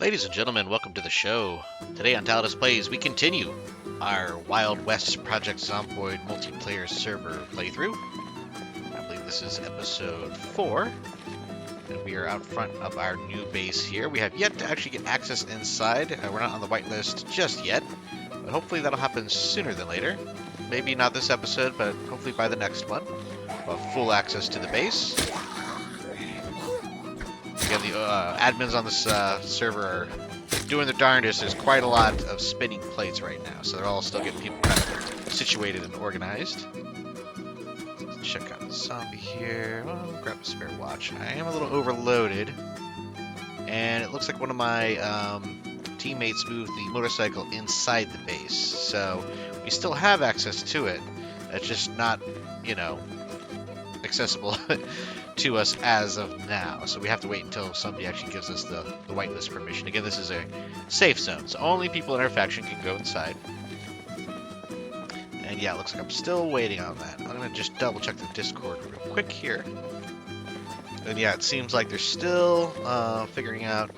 Ladies and gentlemen, welcome to the show. Today on Tallidus Plays, we continue our Wild West Project Zomboid multiplayer server playthrough. I believe this is episode 4, and we are out front of our new base here. We have yet to actually get access inside. We're not on the whitelist just yet, but hopefully that'll happen sooner than later. Maybe not this episode, but hopefully by the next one. We'll have full access to the base. Again, the admins on this server are doing their darndest. There's quite a lot of spinning plates right now, so they're all still getting people kind of situated and organized. Let's check out the zombie here. Oh, grab a spare watch. I am a little overloaded, and it looks like one of my teammates moved the motorcycle inside the base, so we still have access to it. It's just not, you know, accessible to us as of now, so we have to wait until somebody actually gives us the whitelist permission. Again, this is a safe zone, so only people in our faction can go inside. And yeah, it looks like I'm still waiting on that. I'm gonna just double check the Discord real quick here. And yeah, it seems like they're still figuring out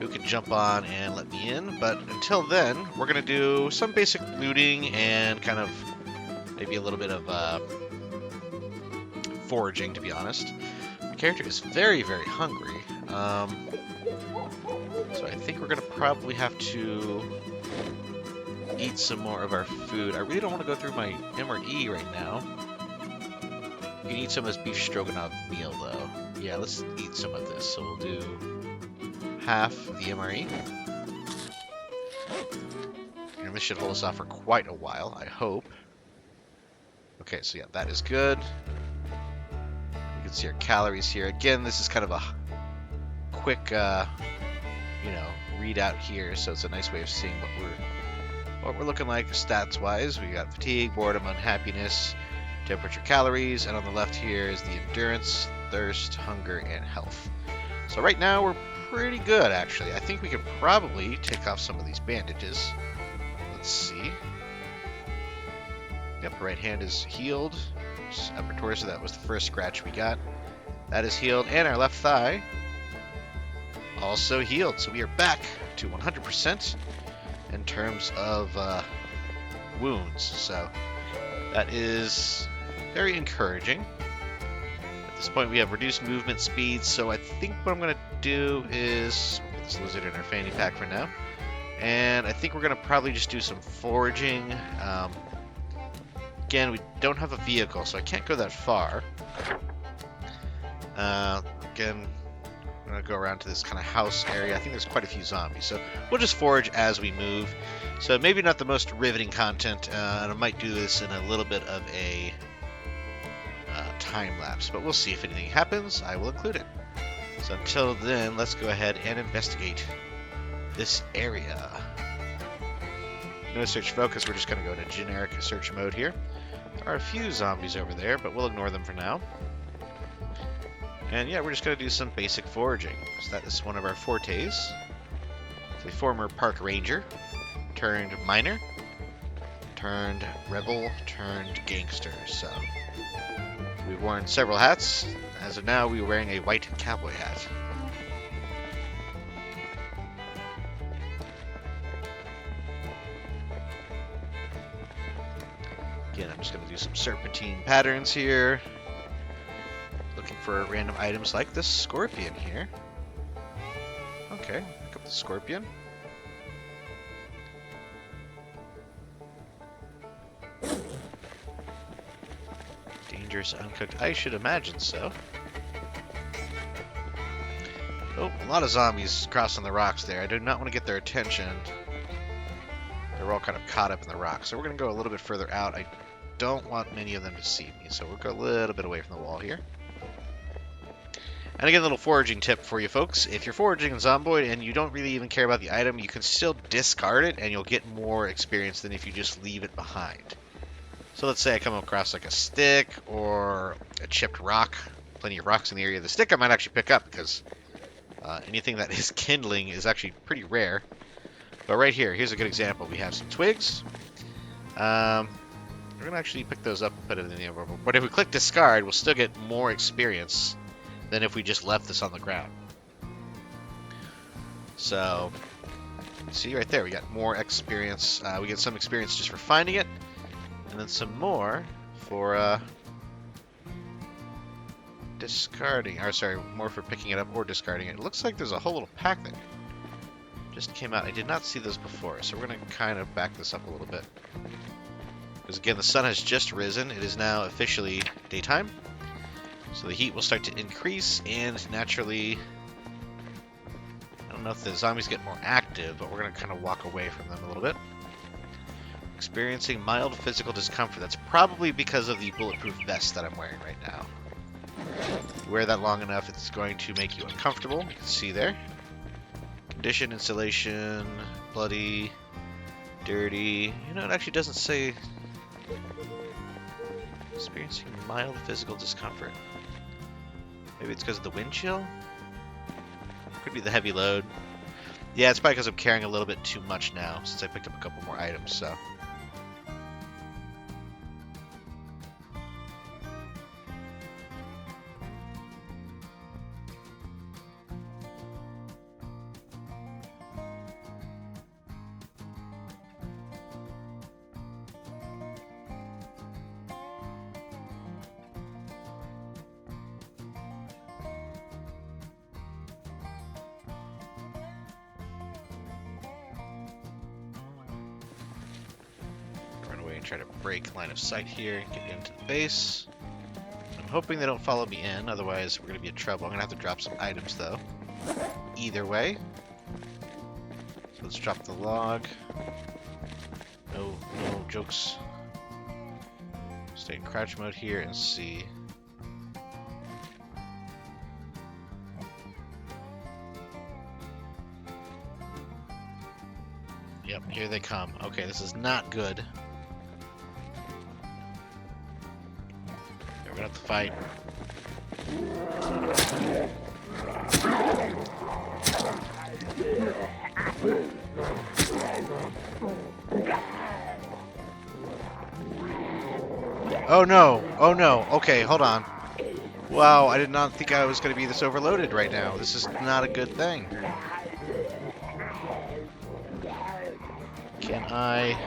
who can jump on and let me in, but until then, we're gonna do some basic looting and kind of maybe a little bit of foraging, to be honest. My character is very, very hungry. So I think we're going to probably have to eat some more of our food. I really don't want to go through my MRE right now. We can eat some of this beef stroganoff meal, though. Yeah, let's eat some of this. So we'll do half of the MRE. And this should hold us off for quite a while, I hope. Okay, so yeah, that is good. You can see our calories here. Again, this is kind of a quick, you know, readout here, so it's a nice way of seeing what we're looking like stats-wise. We got fatigue, boredom, unhappiness, temperature, calories, and on the left here is the endurance, thirst, hunger, and health. So right now we're pretty good, actually. I think we could probably take off some of these bandages. Let's see. Yep, right hand is healed. Upper torso, that was the first scratch we got. That is healed, and our left thigh also healed. So we are back to 100% in terms of wounds. So that is very encouraging. At this point, we have reduced movement speed. So I think what I'm going to do is put this lizard in our fanny pack for now, and I think we're going to probably just do some foraging. Again, we don't have a vehicle, so I can't go that far. Again, I'm going to go around to this kind of house area. I think there's quite a few zombies, so we'll just forage as we move. So maybe not the most riveting content, and I might do this in a little bit of a time lapse, but we'll see if anything happens. I will include it. So until then, let's go ahead and investigate this area. No search focus, we're just going to go into generic search mode here. There are a few zombies over there, but we'll ignore them for now. And yeah, we're just going to do some basic foraging. So that is one of our fortes. It's a former park ranger, turned miner, turned rebel, turned gangster. So we've worn several hats. As of now, we're wearing a white cowboy hat. Again, I'm just going to do some serpentine patterns here. Looking for random items like this scorpion here. Okay, pick up the scorpion. Dangerous uncooked. I should imagine so. Oh, a lot of zombies crossing the rocks there. I do not want to get their attention. They're all kind of caught up in the rocks. So we're going to go a little bit further out. I don't want many of them to see me, so we'll go a little bit away from the wall here. And again, a little foraging tip for you folks. If you're foraging in Zomboid and you don't really even care about the item, you can still discard it and you'll get more experience than if you just leave it behind. So let's say I come across like a stick or a chipped rock. Plenty of rocks in the area. The stick I might actually pick up because anything that is kindling is actually pretty rare. But right here, here's a good example. We have some twigs. We're going to actually pick those up and put it in the envelope. But if we click discard, we'll still get more experience than if we just left this on the ground. So, see right there, we got more experience. We get some experience just for finding it, and then some more for discarding. Or sorry, more for picking it up or discarding it. It looks like there's a whole little pack that just came out. I did not see those before, so we're going to kind of back this up a little bit. Because again, the sun has just risen. It is now officially daytime. So the heat will start to increase, and naturally, I don't know if the zombies get more active, but we're going to kind of walk away from them a little bit. Experiencing mild physical discomfort. That's probably because of the bulletproof vest that I'm wearing right now. You wear that long enough, it's going to make you uncomfortable. You can see there. Condition, installation, bloody, dirty. You know, it actually doesn't say... Experiencing mild physical discomfort. Maybe it's because of the wind chill? Could be the heavy load. Yeah, it's probably because I'm carrying a little bit too much now, since I picked up a couple more items, so... Try to break line of sight here and get into the base. I'm hoping they don't follow me in, otherwise we're going to be in trouble. I'm going to have to drop some items though. Either way. So let's drop the log. No jokes. Stay in crouch mode here and see. Yep, here they come. Okay, this is not good. We're gonna have to fight. Oh no! Oh no! Okay, hold on. Wow, I did not think I was gonna be this overloaded right now. This is not a good thing. Can I...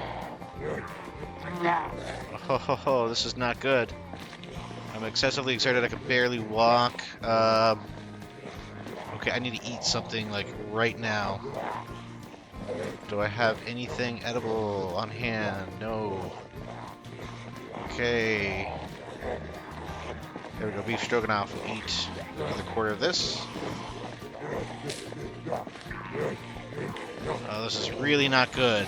Oh, this is not good. I'm excessively exerted. I can barely walk. Okay, I need to eat something, like, right now. Do I have anything edible on hand? No. Okay. There we go. Beef stroganoff. We'll eat another quarter of this. Oh, this is really not good.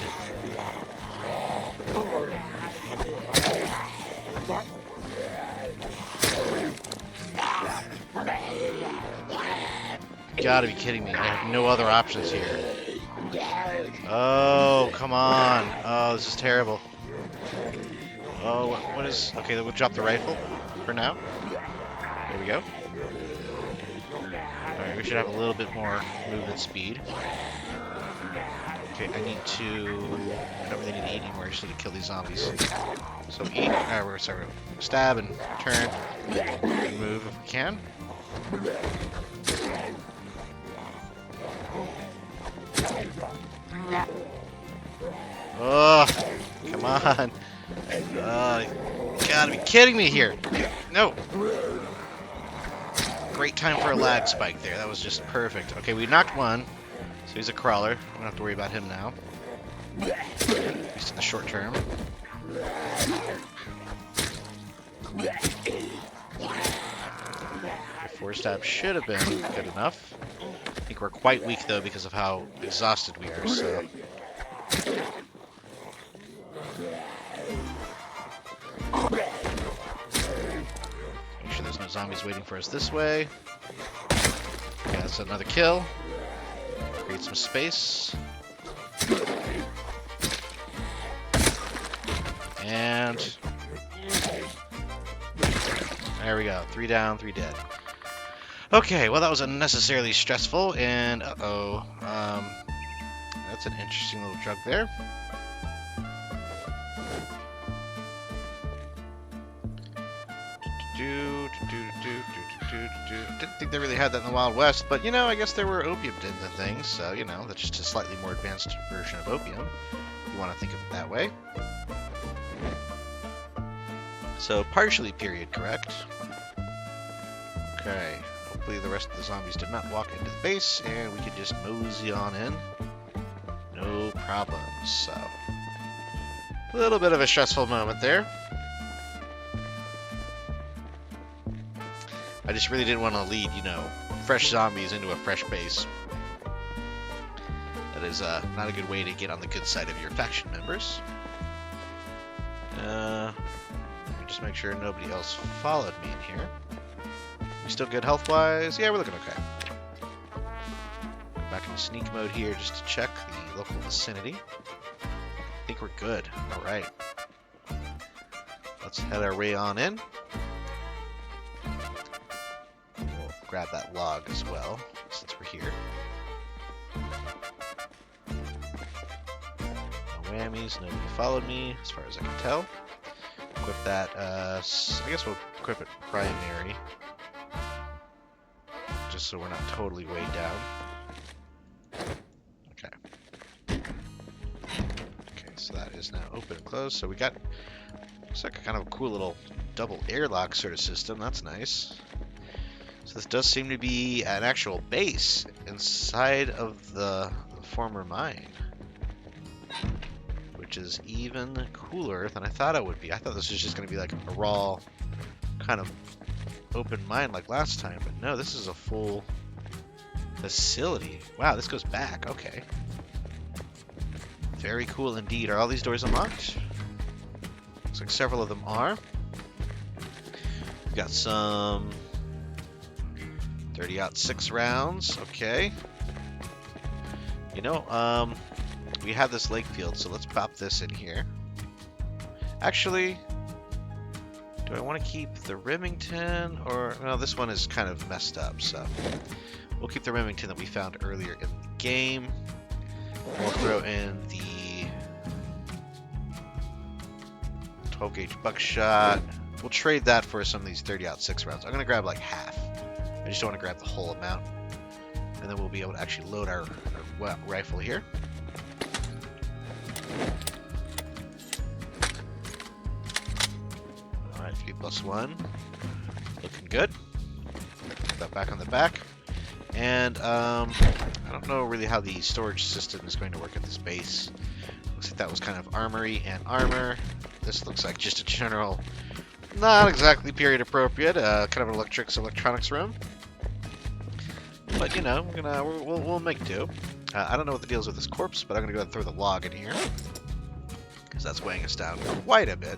You gotta be kidding me. I have no other options here. Oh, come on. Oh, this is terrible. Oh, what is... Okay, then we'll drop the rifle for now. There we go. Alright, we should have a little bit more movement speed. Okay, I need to... I don't really need to eat anymore. I just need to kill these zombies. So eat... we're sorry. Stab and turn. Move if we can. Oh, come on. You gotta be kidding me here. No. Great time for a lag spike there. That was just perfect. Okay, we knocked one. So he's a crawler. We don't have to worry about him now. At least in the short term. Four stab should have been good enough. I think we're quite weak though because of how exhausted we are, so... Make sure there's no zombies waiting for us this way. Okay, that's another kill. Create some space. And... there we go. 3 down, 3 dead. Okay, well that was unnecessarily stressful, and uh-oh. That's an interesting little drug there. Didn't think they really had that in the Wild West, but you know, I guess there were opium dens and things, so you know, that's just a slightly more advanced version of opium, if you want to think of it that way. So, partially period, correct? Okay, hopefully the rest of the zombies did not walk into the base, and we can just mosey on in. No problems, so... a little bit of a stressful moment there. I just really didn't want to lead, you know, fresh zombies into a fresh base. That is not a good way to get on the good side of your faction members. Let me just make sure nobody else followed me in here. We still good health-wise? Yeah, we're looking okay. Go back into sneak mode here just to check the local vicinity. I think we're good. Alright. Let's head our way on in. We'll grab that log as well, since we're here. No whammies, nobody followed me, as far as I can tell. Equip that, I guess we'll equip it primary. Just so we're not totally weighed down. So that is now open and closed. So we got, looks like a kind of a cool little double airlock sort of system. That's nice. So this does seem to be an actual base inside of the former mine, which is even cooler than I thought it would be. I thought this was just going to be like a raw kind of open mine like last time, but no, this is a full facility. Wow, this goes back. Okay. Very cool indeed. Are all these doors unlocked? Looks like several of them are. We've got some 30-06 rounds. Okay. You know, we have this lake field, so let's pop this in here. Actually, do I want to keep the Remington or... well, this one is kind of messed up, so we'll keep the Remington that we found earlier in the game. We'll throw in the 12 gauge buckshot. We'll trade that for some of these 30-06 rounds. I'm going to grab like half. I just don't want to grab the whole amount. And then we'll be able to actually load our rifle here. Alright, 3+1. Looking good. Put that back on the back. And I don't know really how the storage system is going to work at this base. Looks like that was kind of armory and armor. This looks like just a general, not exactly period appropriate, kind of an electronics room. But you know, we'll make do. I don't know what the deal is with this corpse, but I'm gonna go ahead and throw the log in here because that's weighing us down quite a bit.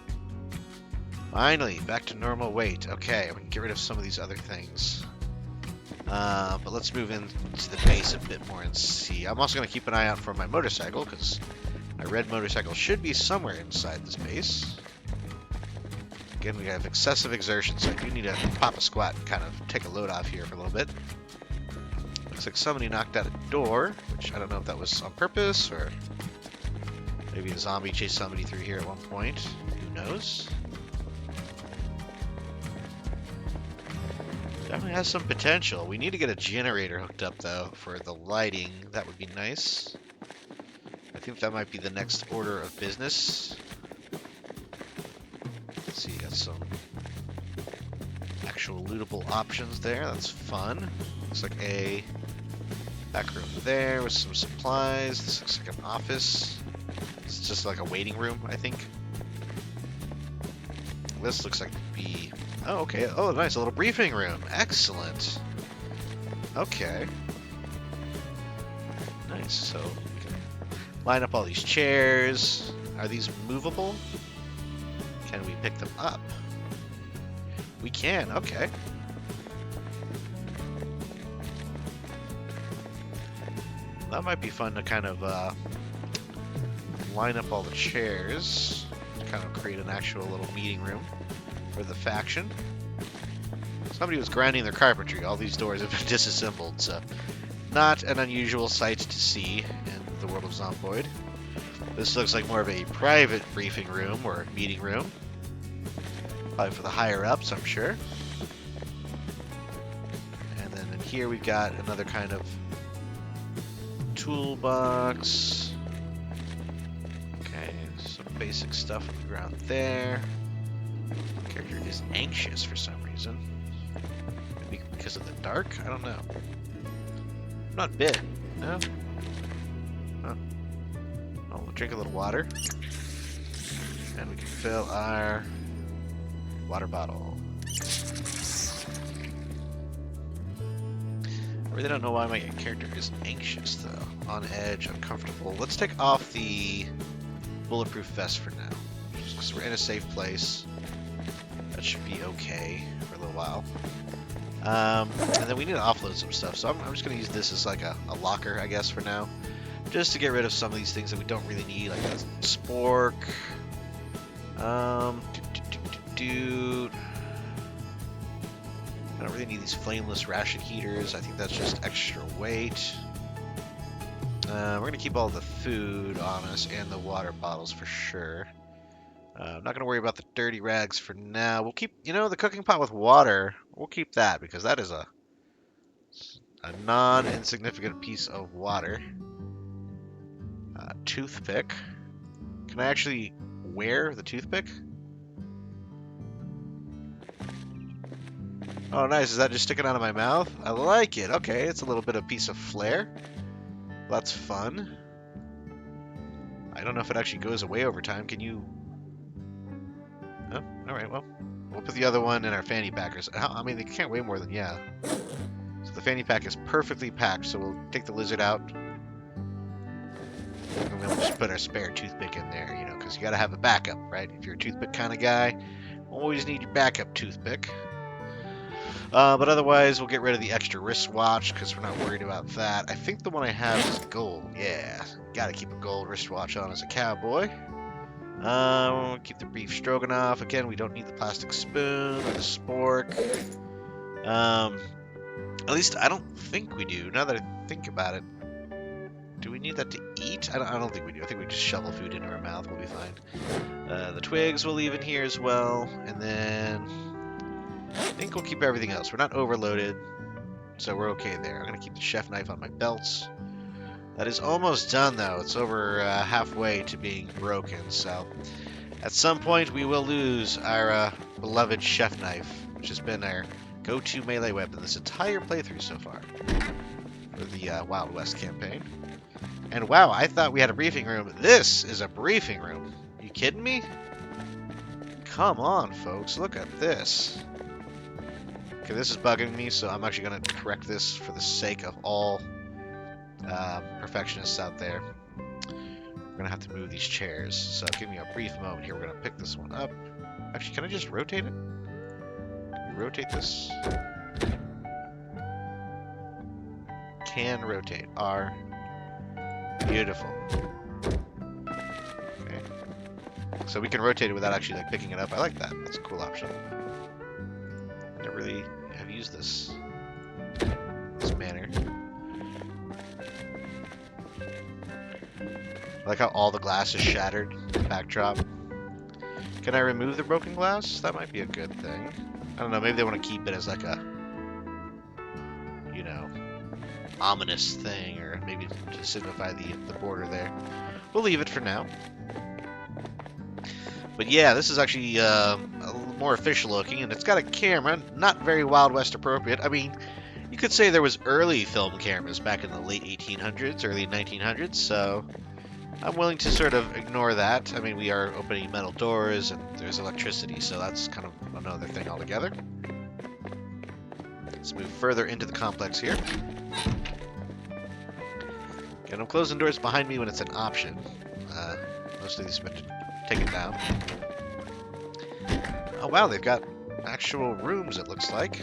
Finally, back to normal weight. Okay, we can get rid of some of these other things. But let's move into the base a bit more and see. I'm also going to keep an eye out for my motorcycle, because my red motorcycle should be somewhere inside this base. Again, we have excessive exertion, so I do need to pop a squat and kind of take a load off here for a little bit. Looks like somebody knocked out a door, which I don't know if that was on purpose, or maybe a zombie chased somebody through here at one point. Who knows? Definitely has some potential. We need to get a generator hooked up, though, for the lighting. That would be nice. I think that might be the next order of business. Let's see, got some actual lootable options there. That's fun. Looks like a back room there with some supplies. This looks like an office. It's just like a waiting room, I think. This looks like to be... oh, okay. Oh, nice. A little briefing room. Excellent. Okay. Nice. So we can line up all these chairs. Are these movable? Can we pick them up? We can. Okay. That might be fun to kind of line up all the chairs. Kind of create an actual little meeting room for the faction. Somebody was grinding their carpentry. All these doors have been disassembled, so not an unusual sight to see in the world of Zomboid. This looks like more of a private briefing room or meeting room. Probably for the higher-ups, I'm sure. here we've got another kind of toolbox. Okay, some basic stuff on the ground there. The character is anxious for some reason. Maybe because of the dark? I don't know. I'm not bit. No? Oh. Oh, we'll drink a little water. And we can fill our water bottle. I really don't know why my character is anxious, though. On edge, uncomfortable. Let's take off the bulletproof vest for now. Just because we're in a safe place. That should be okay for a little while. And then we need to offload some stuff, so I'm just going to use this as like a locker, I guess, for now. Just to get rid of some of these things that we don't really need, like that spork. Dude. I don't really need these flameless ration heaters. I think that's just extra weight. We're going to keep all the food on us and the water bottles for sure. I'm not going to worry about the dirty rags for now. We'll keep, you know, the cooking pot with water. We'll keep that because that is a non-insignificant piece of water. Toothpick. Can I actually wear the toothpick? Oh, nice. Is that just sticking out of my mouth? I like it. Okay, it's a little bit of piece of flair. That's fun. I don't know if it actually goes away over time. Can you... Oh, alright, well. We'll put the other one in our fanny packers. I mean, they can't weigh more than... Yeah. So the fanny pack is perfectly packed, so we'll take the lizard out. And then we'll just put our spare toothpick in there, you know, because you gotta have a backup, right? If you're a toothpick kind of guy, always need your backup toothpick. But otherwise, we'll get rid of the extra wristwatch because we're not worried about that. I think the one I have is gold. Yeah, gotta keep a gold wristwatch on as a cowboy. We'll keep the beef stroganoff. Again, we don't need the plastic spoon or the spork. At least I don't think we do. Now that I think about it, do we need that to eat? I don't think we do. I think we just shovel food into our mouth. We'll be fine. The twigs we'll leave in here as well, and then. I think we'll keep everything else. We're not overloaded, so we're okay there. I'm going to keep the chef knife on my belts. That is almost done, though. It's over halfway to being broken, so at some point we will lose our beloved chef knife, which has been our go-to melee weapon this entire playthrough so far for the Wild West campaign. And wow, I thought we had a briefing room. This is a briefing room. You kidding me? Come on, folks. Look at this. Okay, this is bugging me, so I'm actually going to correct this for the sake of all perfectionists out there. We're going to have to move these chairs, so give me a brief moment here. We're going to pick this one up. Actually, can I just rotate it? Can we rotate this? Can rotate. R. Beautiful. Okay. So we can rotate it without actually like picking it up. I like that. That's a cool option. Never really have used this manner. I like how all the glass is shattered. Backdrop. Can I remove the broken glass? That might be a good thing. I don't know. Maybe they want to keep it as like a, you know, ominous thing, or maybe to signify the border there. We'll leave it for now. But yeah, this is actually a little more official looking, and it's got a camera, not very Wild West appropriate. I mean, you could say there was early film cameras back in the late 1800s, early 1900s, so I'm willing to sort of ignore that. I mean, we are opening metal doors, and there's electricity, so that's kind of another thing altogether. Let's move further into the complex here. And I'm closing doors behind me when it's an option. Most of these have been taken down. Oh wow, they've got actual rooms, it looks like.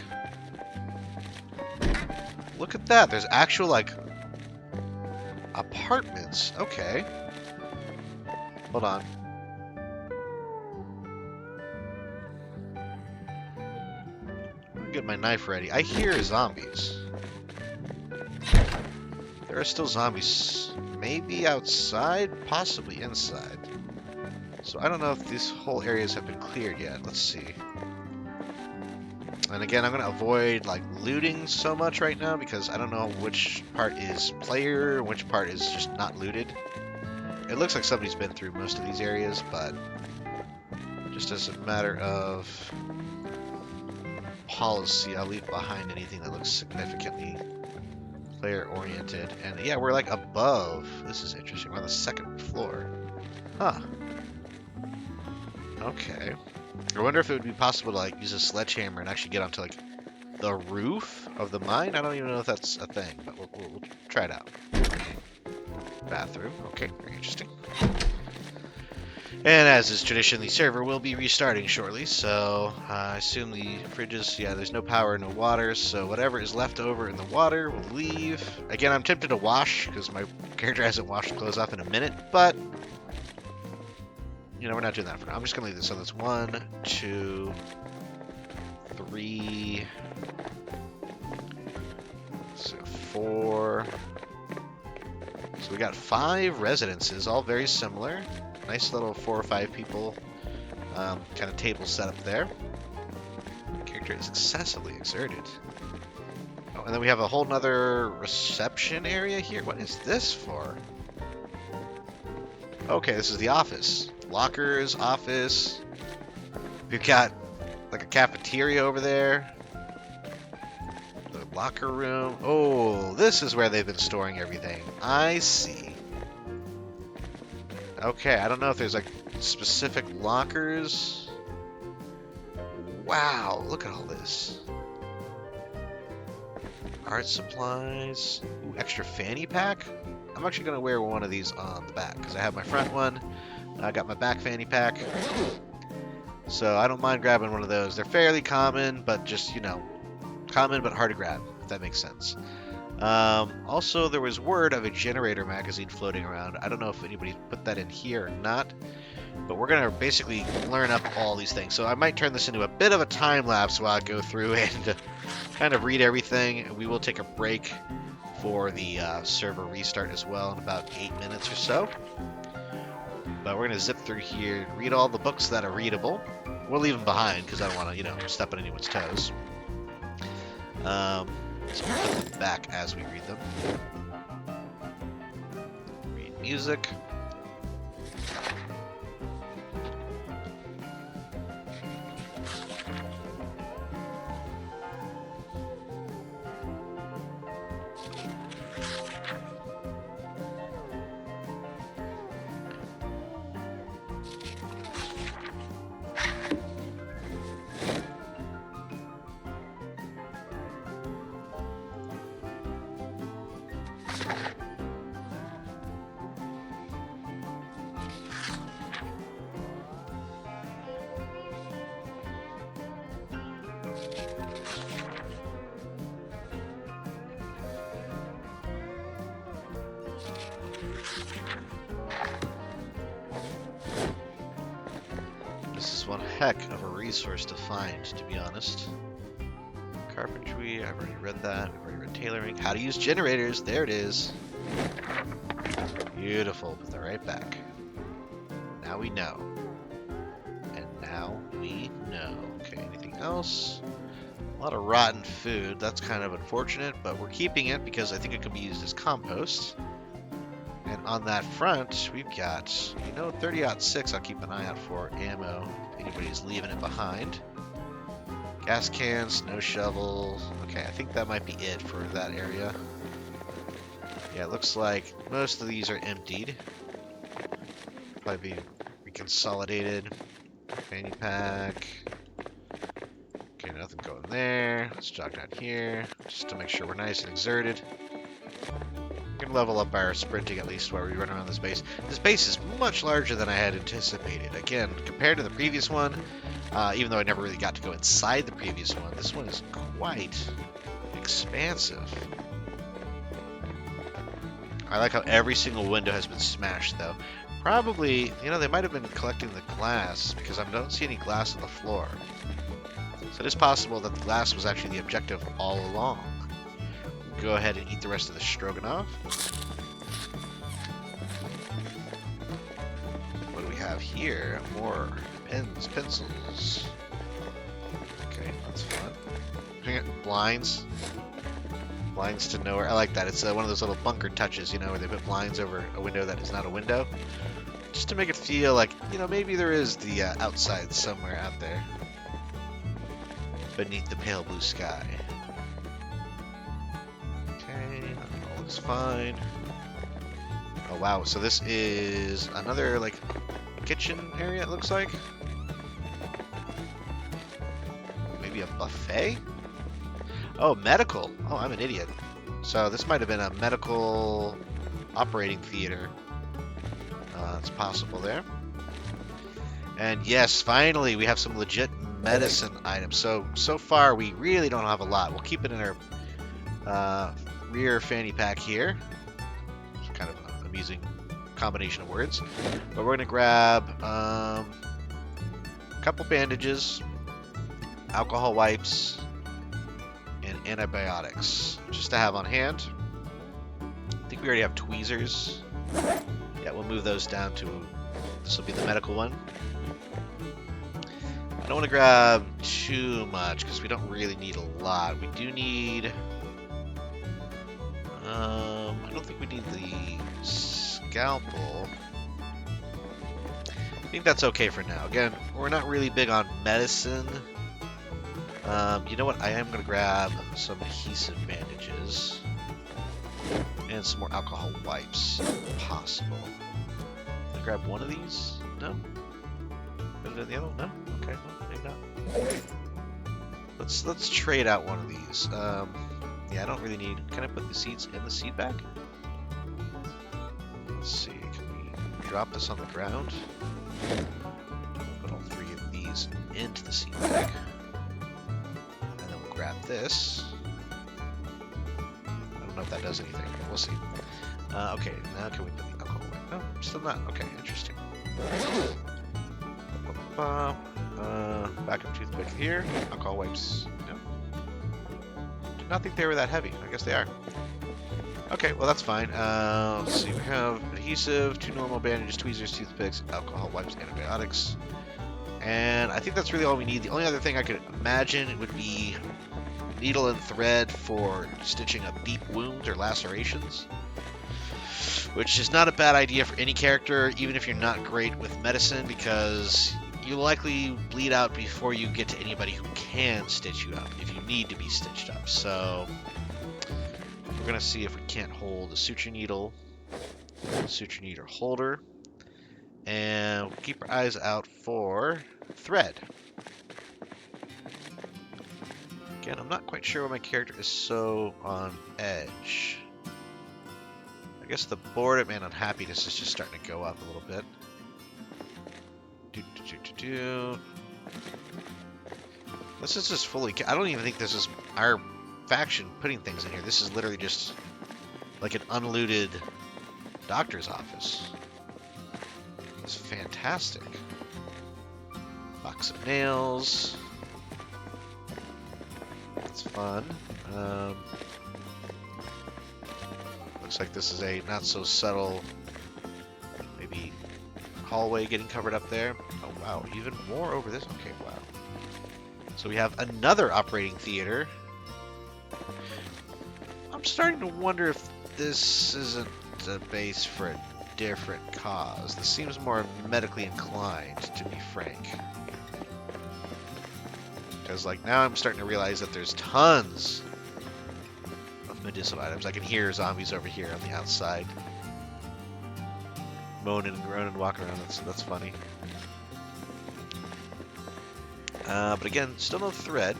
Look at that, there's actual, like, apartments. Okay. Hold on. Let me get my knife ready. I hear zombies. There are still zombies, maybe outside, possibly inside. So I don't know if these whole areas have been cleared yet. Let's see. And again, I'm going to avoid like looting so much right now because I don't know which part is player and which part is just not looted. It looks like somebody's been through most of these areas, but just as a matter of policy, I'll leave behind anything that looks significantly player-oriented. And yeah, we're like above. This is interesting. We're on the second floor. Huh. Okay. I wonder if it would be possible to like use a sledgehammer and actually get onto like the roof of the mine. I don't even know if that's a thing, but we'll try it out. Bathroom. Okay, very interesting. And as is tradition, the server will be restarting shortly, so I assume the fridges, yeah, there's no power, no water, so whatever is left over in the water will leave. Again, I'm tempted to wash, because my character hasn't washed clothes off in a minute, but, you know, we're not doing that for now. I'm just going to leave this. So that's 1, 2, 3, so 4. So we got 5 residences, all very similar. Nice little 4 or 5 people kind of table set up there. The character is excessively exerted. Oh, and then we have a whole nother reception area here. What is this for? Okay, this is the office. Lockers, office. We've got like a cafeteria over there. The locker room. Oh, this is where they've been storing everything. I see. Okay, I don't know if there's like specific lockers. Wow, look at all this. Art supplies. Ooh, extra fanny pack. I'm actually going to wear one of these on the back because I have my front one. I got my back fanny pack. So I don't mind grabbing one of those. They're fairly common, but just, you know, common but hard to grab, if that makes sense. Also, there was word of a generator magazine floating around. I don't know if anybody put that in here or not, but we're going to basically learn up all these things. So I might turn this into a bit of a time lapse while I go through and kind of read everything. We will take a break for the server restart as well in about 8 minutes or so. But we're going to zip through here, read all the books that are readable. We'll leave them behind because I don't want to, you know, step on anyone's toes. So we'll put them back as we read them. Read music. This is one heck of a resource to find, to be honest. Carpentry, I've already read that. We've already read tailoring. How to use generators, there it is. Beautiful, put that right back. Now we know. And now we know. Okay, anything else? A lot of rotten food, that's kind of unfortunate, but we're keeping it because I think it could be used as compost. And on that front, we've got, you know, 30-06 I'll keep an eye out for ammo if anybody's leaving it behind. Gas cans, snow shovels. Okay, I think that might be it for that area. Yeah, it looks like most of these are emptied. Probably be reconsolidated. Fanny pack. Okay, nothing going there. Let's jog down here just to make sure we're nice and exerted. We can level up our sprinting at least while we run around this base. This base is much larger than I had anticipated. Again, compared to the previous one, even though I never really got to go inside the previous one, this one is quite expansive. I like how every single window has been smashed, though. Probably, you know, they might have been collecting the glass because I don't see any glass on the floor. So it is possible that the glass was actually the objective all along. Go ahead and eat the rest of the stroganoff. What do we have here? More pens, pencils. Okay, that's fun. it? Blinds. Blinds to nowhere. I like that. It's one of those little bunker touches, you know, where they put blinds over a window that is not a window. Just to make it feel like, you know, maybe there is the outside somewhere out there. Beneath the pale blue sky. Okay, that all looks fine. Oh wow, so this is another, like, kitchen area, it looks like. Maybe a buffet? Oh, medical. Oh, I'm an idiot. So this might have been a medical operating theater. It's possible there. And yes, finally, we have some legit medicine items. So far, we really don't have a lot. We'll keep it in our rear fanny pack here. It's kind of an amusing combination of words. But we're going to grab a couple bandages, alcohol wipes, and antibiotics, just to have on hand. I think we already have tweezers. Yeah, we'll move those down to, this will be the medical one. I don't want to grab too much, because we don't really need a lot. We do need, I don't think we need the scalpel. I think that's okay for now. Again, we're not really big on medicine. You know what? I am going to grab some adhesive bandages and some more alcohol wipes, if possible. Can I grab one of these? No? Put it in the other one? No? Okay, well, maybe not. Let's trade out one of these. Yeah, I don't really need. Can I put the seeds in the seed bag? Let's see. Can we drop this on the ground? Put all three of these into the seed bag. Grab this. I don't know if that does anything, but we'll see. Okay, now can we put the alcohol away? No, still not. Okay, interesting. Backup toothpick here. Alcohol wipes. No. Did not think they were that heavy. I guess they are. Okay, well that's fine. Let's see. We have adhesive, 2 normal bandages, tweezers, toothpicks, alcohol wipes, antibiotics. And I think that's really all we need. The only other thing I could imagine would be needle and thread for stitching up deep wounds or lacerations, which is not a bad idea for any character, even if you're not great with medicine, because you likely bleed out before you get to anybody who can stitch you up, if you need to be stitched up. So we're going to see if we can't hold a suture needle holder, and we'll keep our eyes out for thread. Again, I'm not quite sure why my character is so on edge. I guess the boredom and unhappiness is just starting to go up a little bit. This is just fully... I don't even think this is our faction putting things in here. This is literally just like an unlooted doctor's office. It's fantastic. Box of nails. That's fun. Looks like this is a not so subtle, maybe hallway getting covered up there. Oh wow, even more over this. Okay, wow. So we have another operating theater. I'm starting to wonder if this isn't a base for a different cause. This seems more medically inclined, to be frank. Because, like, now I'm starting to realize that there's tons of medicinal items. I can hear zombies over here on the outside, moaning and groaning, walking around. That's funny. But again, still no thread.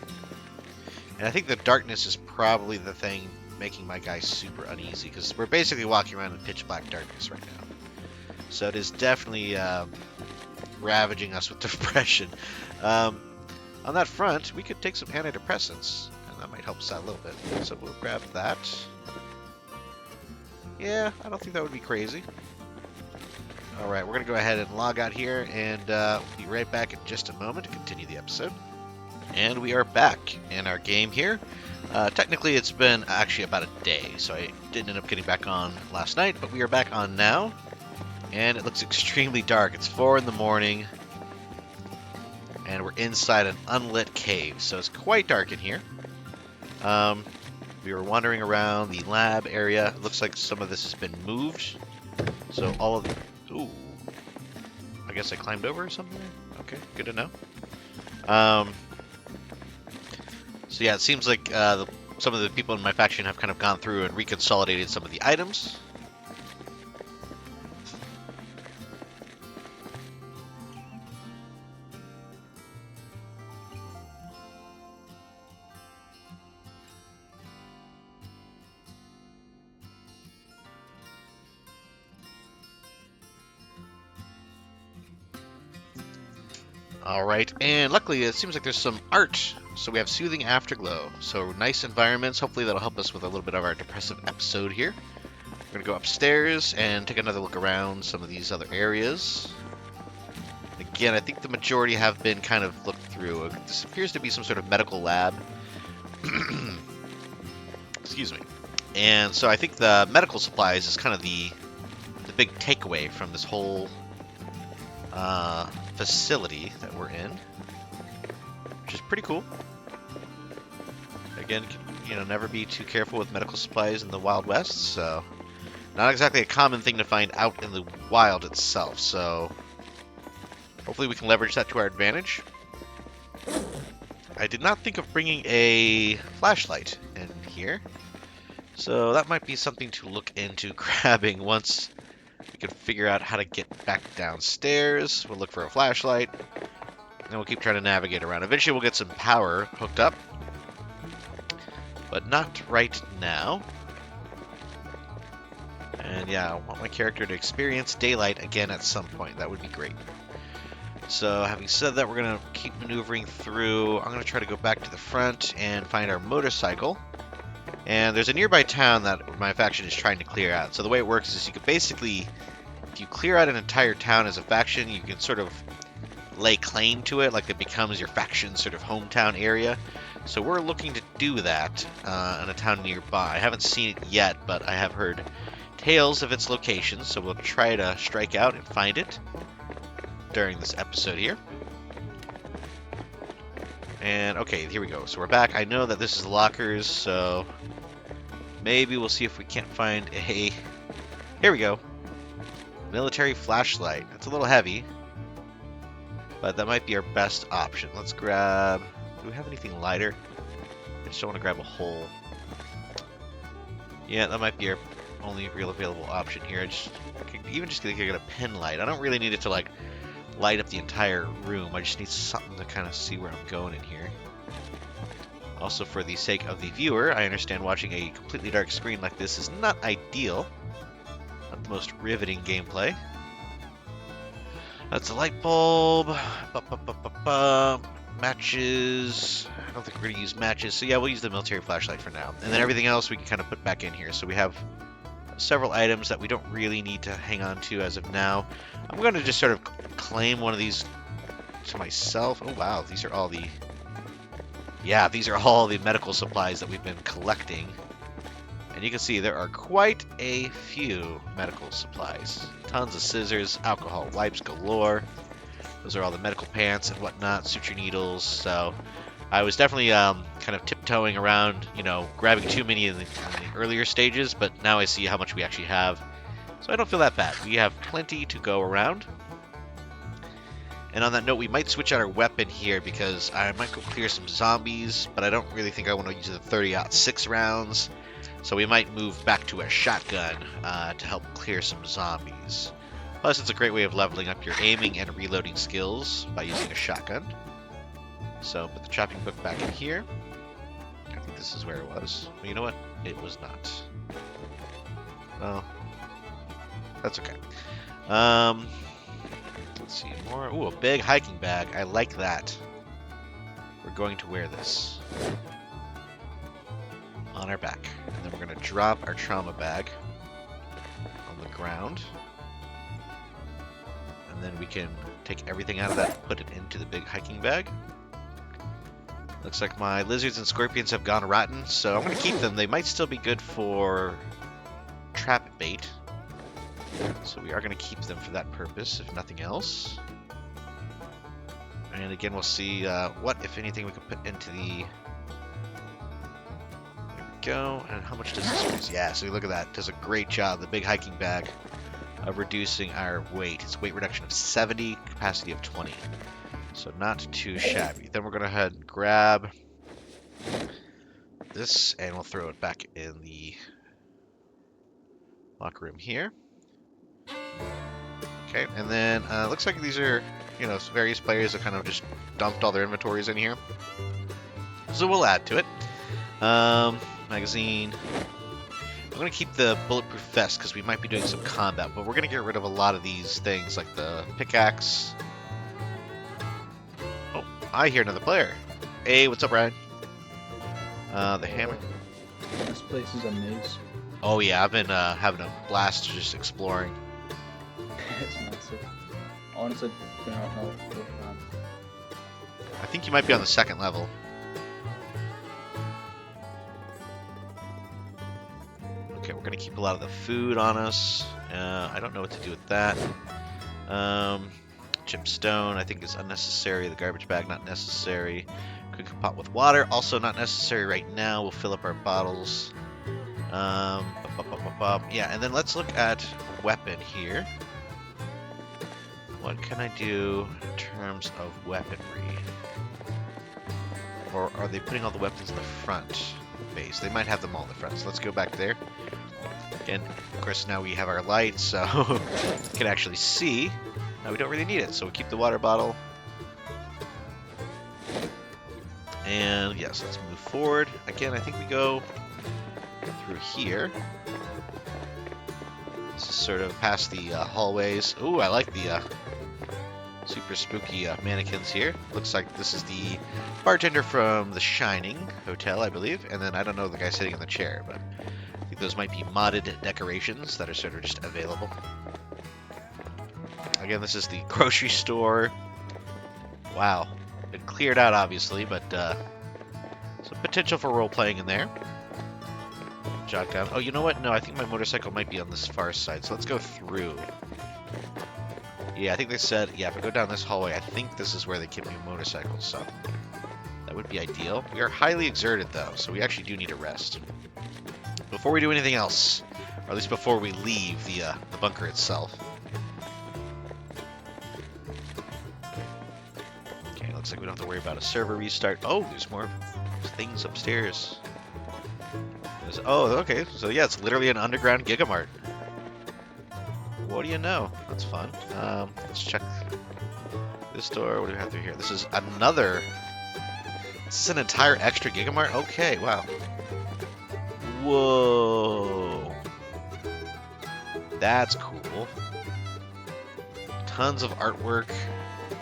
And I think the darkness is probably the thing making my guy super uneasy, because we're basically walking around in pitch black darkness right now. So it is definitely ravaging us with depression. On that front, we could take some antidepressants, and that might help us out a little bit. So we'll grab that. Yeah, I don't think that would be crazy. Alright, we're going to go ahead and log out here, and we'll be right back in just a moment to continue the episode. And we are back in our game here. Technically, it's been actually about a day, so I didn't end up getting back on last night, but we are back on now. And it looks extremely dark. It's 4 in the morning. And we're inside an unlit cave, so it's quite dark in here. We were wandering around the lab area. It looks like some of this has been moved. So all of the... Ooh. I guess I climbed over or something? Okay, good to know. So yeah, it seems like some of the people in my faction have kind of gone through and reconsolidated some of the items. Alright, and luckily it seems like there's some art. So we have Soothing Afterglow. So nice environments. Hopefully that'll help us with a little bit of our depressive episode here. We're going to go upstairs and take another look around some of these other areas. Again, I think the majority have been kind of looked through. This appears to be some sort of medical lab. Excuse me. And so I think the medical supplies is kind of the big takeaway from this whole facility that we're in, which is pretty cool. Again, you know, never be too careful with medical supplies in the Wild West, so not exactly a common thing to find out in the wild itself, so hopefully we can leverage that to our advantage. I did not think of bringing a flashlight in here, so that might be something to look into grabbing once we can figure out how to get back downstairs. We'll look for a flashlight, and we'll keep trying to navigate around. Eventually we'll get some power hooked up, but not right now. And yeah, I want my character to experience daylight again at some point. That would be great. So having said that, we're going to keep maneuvering through. I'm going to try to go back to the front and find our motorcycle. And there's a nearby town that my faction is trying to clear out. So the way it works is you can basically, if you clear out an entire town as a faction, you can sort of lay claim to it, like it becomes your faction's sort of hometown area. So we're looking to do that in a town nearby. I haven't seen it yet, but I have heard tales of its location, so we'll try to strike out and find it during this episode here. And okay, here we go. So we're back. I know that this is lockers, so maybe we'll see if we can't find a... Here we go. Military flashlight. That's a little heavy, but that might be our best option. Let's grab... Do we have anything lighter? I just don't want to grab a hole. Yeah, that might be our only real available option here. Even just gonna get a pen light. I don't really need it to like light up the entire room. I just need something to kind of see where I'm going in here. Also, for the sake of the viewer, I understand watching a completely dark screen like this is not ideal. Not the most riveting gameplay. That's a light bulb. Matches. I don't think we're going to use matches. So yeah, we'll use the military flashlight for now. And then everything else we can kind of put back in here. So we have several items that we don't really need to hang on to as of now. I'm going to just sort of claim one of these to myself. Oh wow, these are all the... Yeah, these are all the medical supplies that we've been collecting. And you can see there are quite a few medical supplies. Tons of scissors, alcohol wipes galore. Those are all the medical pants and whatnot, suture needles. So I was definitely kind of tiptoeing around, you know, grabbing too many in the earlier stages, but now I see how much we actually have. So I don't feel that bad. We have plenty to go around. And on that note, we might switch out our weapon here because I might go clear some zombies, but I don't really think I want to use the 30-06 rounds. So we might move back to a shotgun to help clear some zombies. Plus, it's a great way of leveling up your aiming and reloading skills by using a shotgun. So put the chopping book back in here. I think this is where it was. Well, you know what? It was not. Well, that's okay. Let's see more. Ooh, a big hiking bag. I like that. We're going to wear this on our back. And then we're going to drop our trauma bag on the ground. And then we can take everything out of that and put it into the big hiking bag. Looks like my lizards and scorpions have gone rotten, so I'm going to keep them. They might still be good for trap bait. So we are going to keep them for that purpose, if nothing else. And again, we'll see what, if anything, we can put into the go. And how much does this use? Yeah, so look at that. Does a great job. The big hiking bag of reducing our weight. It's weight reduction of 70, capacity of 20. So not too shabby. Then we're going to head and grab this, and we'll throw it back in the locker room here. Okay, and then looks like these are, you know, various players that kind of just dumped all their inventories in here. So we'll add to it. Magazine. I'm going to keep the bulletproof vest because we might be doing some combat, but we're going to get rid of a lot of these things like the pickaxe. Oh, I hear another player. Hey, what's up, Ryan? The hammer. This place is a maze. Oh yeah, I've been having a blast just exploring. It's massive. Honestly, do not know what's going on. I think you might be on the second level. Okay, we're gonna keep a lot of the food on us. I don't know what to do with that. Chipstone, I think is unnecessary. The garbage bag, not necessary. Cooking pot with water, also not necessary right now. We'll fill up our bottles. Yeah, and then let's look at weapon here. What can I do in terms of weaponry? Or are they putting all the weapons in the front base? They might have them all in the front, so let's go back there. Again, of course, now we have our light, so we can actually see. Now we don't really need it, so we'll keep the water bottle. And yes, let's move forward. Again, I think we go through here. This is sort of past the hallways. Ooh, I like the super spooky mannequins here. Looks like this is the bartender from the Shining Hotel, I believe. And then I don't know the guy sitting in the chair, but I think those might be modded decorations that are sort of just available. Again, this is the grocery store. Wow. Been cleared out, obviously, but some potential for role-playing in there. Shotgun. Oh, you know what? No, I think my motorcycle might be on this far side, so let's go through. Yeah, I think they said, yeah, if I go down this hallway, I think this is where they keep me motorcycles, so that would be ideal. We are highly exerted, though, so we actually do need a rest. Before we do anything else, or at least before we leave the bunker itself. Okay, looks like we don't have to worry about a server restart. Oh, there's more things upstairs. Oh, okay. So yeah, it's literally an underground Gigamart. What do you know? That's fun. Let's check this door. What do we have through here? This is another... This is an entire extra Gigamart? Okay, wow. Whoa. That's cool. Tons of artwork.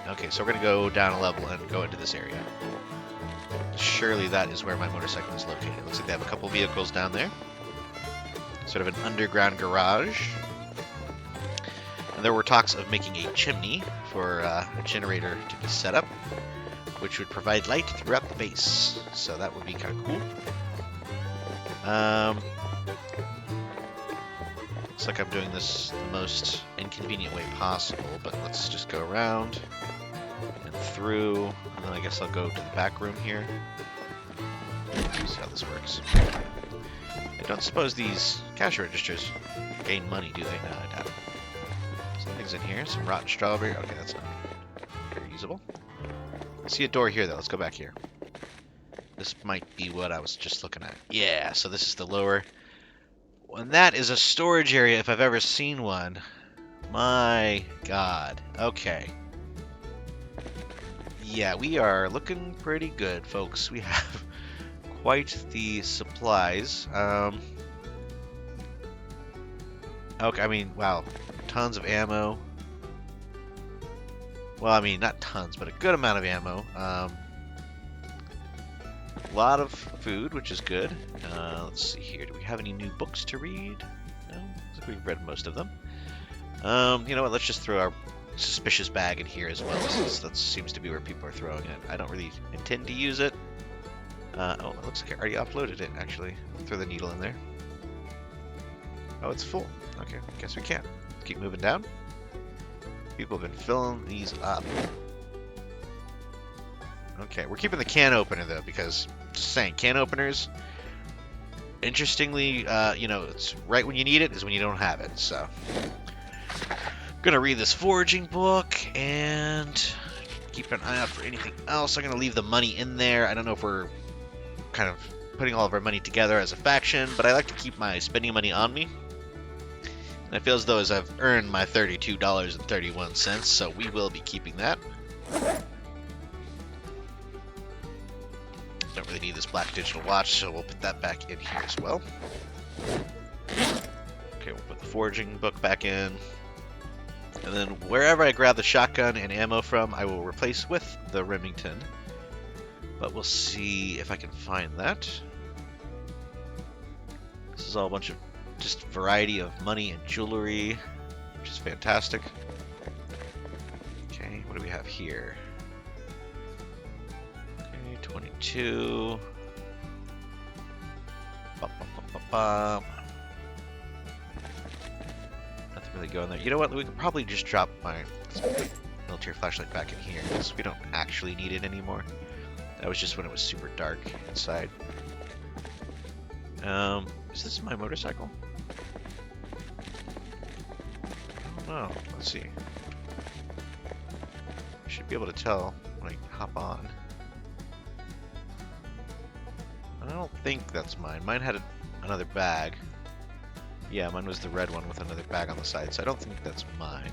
Okay, so we're going to go down a level and go into this area. Surely that is where my motorcycle is located. It looks like they have a couple vehicles down there. Sort of an underground garage. And there were talks of making a chimney for a generator to be set up, which would provide light throughout the base. So that would be kind of cool. Looks like I'm doing this the most inconvenient way possible, but let's just go around and through, and then I guess I'll go to the back room here. See how this works. I don't suppose these cash registers gain money, do they? No, I doubt it. Something's in here. Some rotten strawberry. Okay, that's not very usable. I see a door here, though. Let's go back here. This might be what I was just looking at. Yeah, so this is the lower. And that is a storage area if I've ever seen one. My God. Okay. Yeah, we are looking pretty good, folks. We have quite the supplies. Okay, I mean, wow. Tons of ammo. Well, I mean, not tons, but a good amount of ammo. A lot of food, which is good. Let's see here. Do we have any new books to read? No, looks like we've read most of them. You know what? Let's just throw our suspicious bag in here as well, since that seems to be where people are throwing it. I don't really intend to use it. Oh, it looks like I already uploaded it, actually. Throw the needle in there. Oh, it's full. Okay, guess we can't. Keep moving down. People have been filling these up. Okay, we're keeping the can opener, though, because, just saying, can openers, interestingly, it's right when you need it is when you don't have it. So, gonna read this foraging book and keep an eye out for anything else. I'm gonna leave the money in there. I don't know if we're kind of putting all of our money together as a faction, but I like to keep my spending money on me. And I feel as though I've earned my $32.31, so we will be keeping that. Don't really need this black digital watch, so we'll put that back in here as well. Okay, we'll put the foraging book back in. And then wherever I grab the shotgun and ammo from, I will replace with the Remington. But we'll see if I can find that. This is all a bunch of just variety of money and jewelry, which is fantastic. Okay, what do we have here? Okay, 22. Bum, bum, bum, bum, bum. Nothing really going there. You know what? We could probably just drop my military flashlight back in here because we don't actually need it anymore. That was just when it was super dark inside. Is this my motorcycle? I don't know. Let's see. I should be able to tell when I hop on. I don't think that's mine. Mine had another bag. Yeah, mine was the red one with another bag on the side, so I don't think that's mine.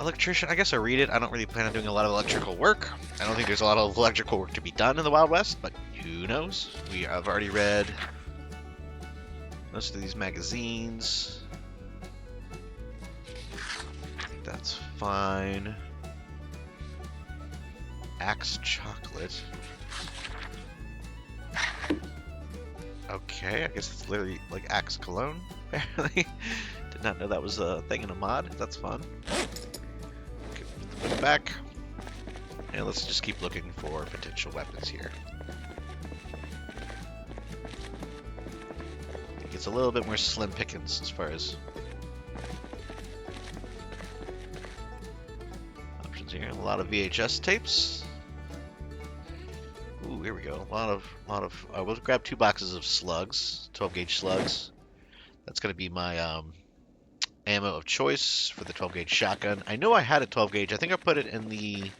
Electrician, I guess I'll read it. I don't really plan on doing a lot of electrical work. I don't think there's a lot of electrical work to be done in the Wild West, but who knows? I've already read most of these magazines. I think that's fine. Axe chocolate. Okay, I guess it's literally like Axe cologne, apparently. Did not know that was a thing in a mod. That's fun. Okay, put the book back. And let's just keep looking for potential weapons here. I think it's a little bit more slim pickings as far as options here. A lot of VHS tapes. Ooh, here we go. A lot of. We'll grab 2 boxes of slugs, 12 gauge slugs. That's gonna be my ammo of choice for the 12 gauge shotgun. I know I had a 12 gauge. I think I put it in the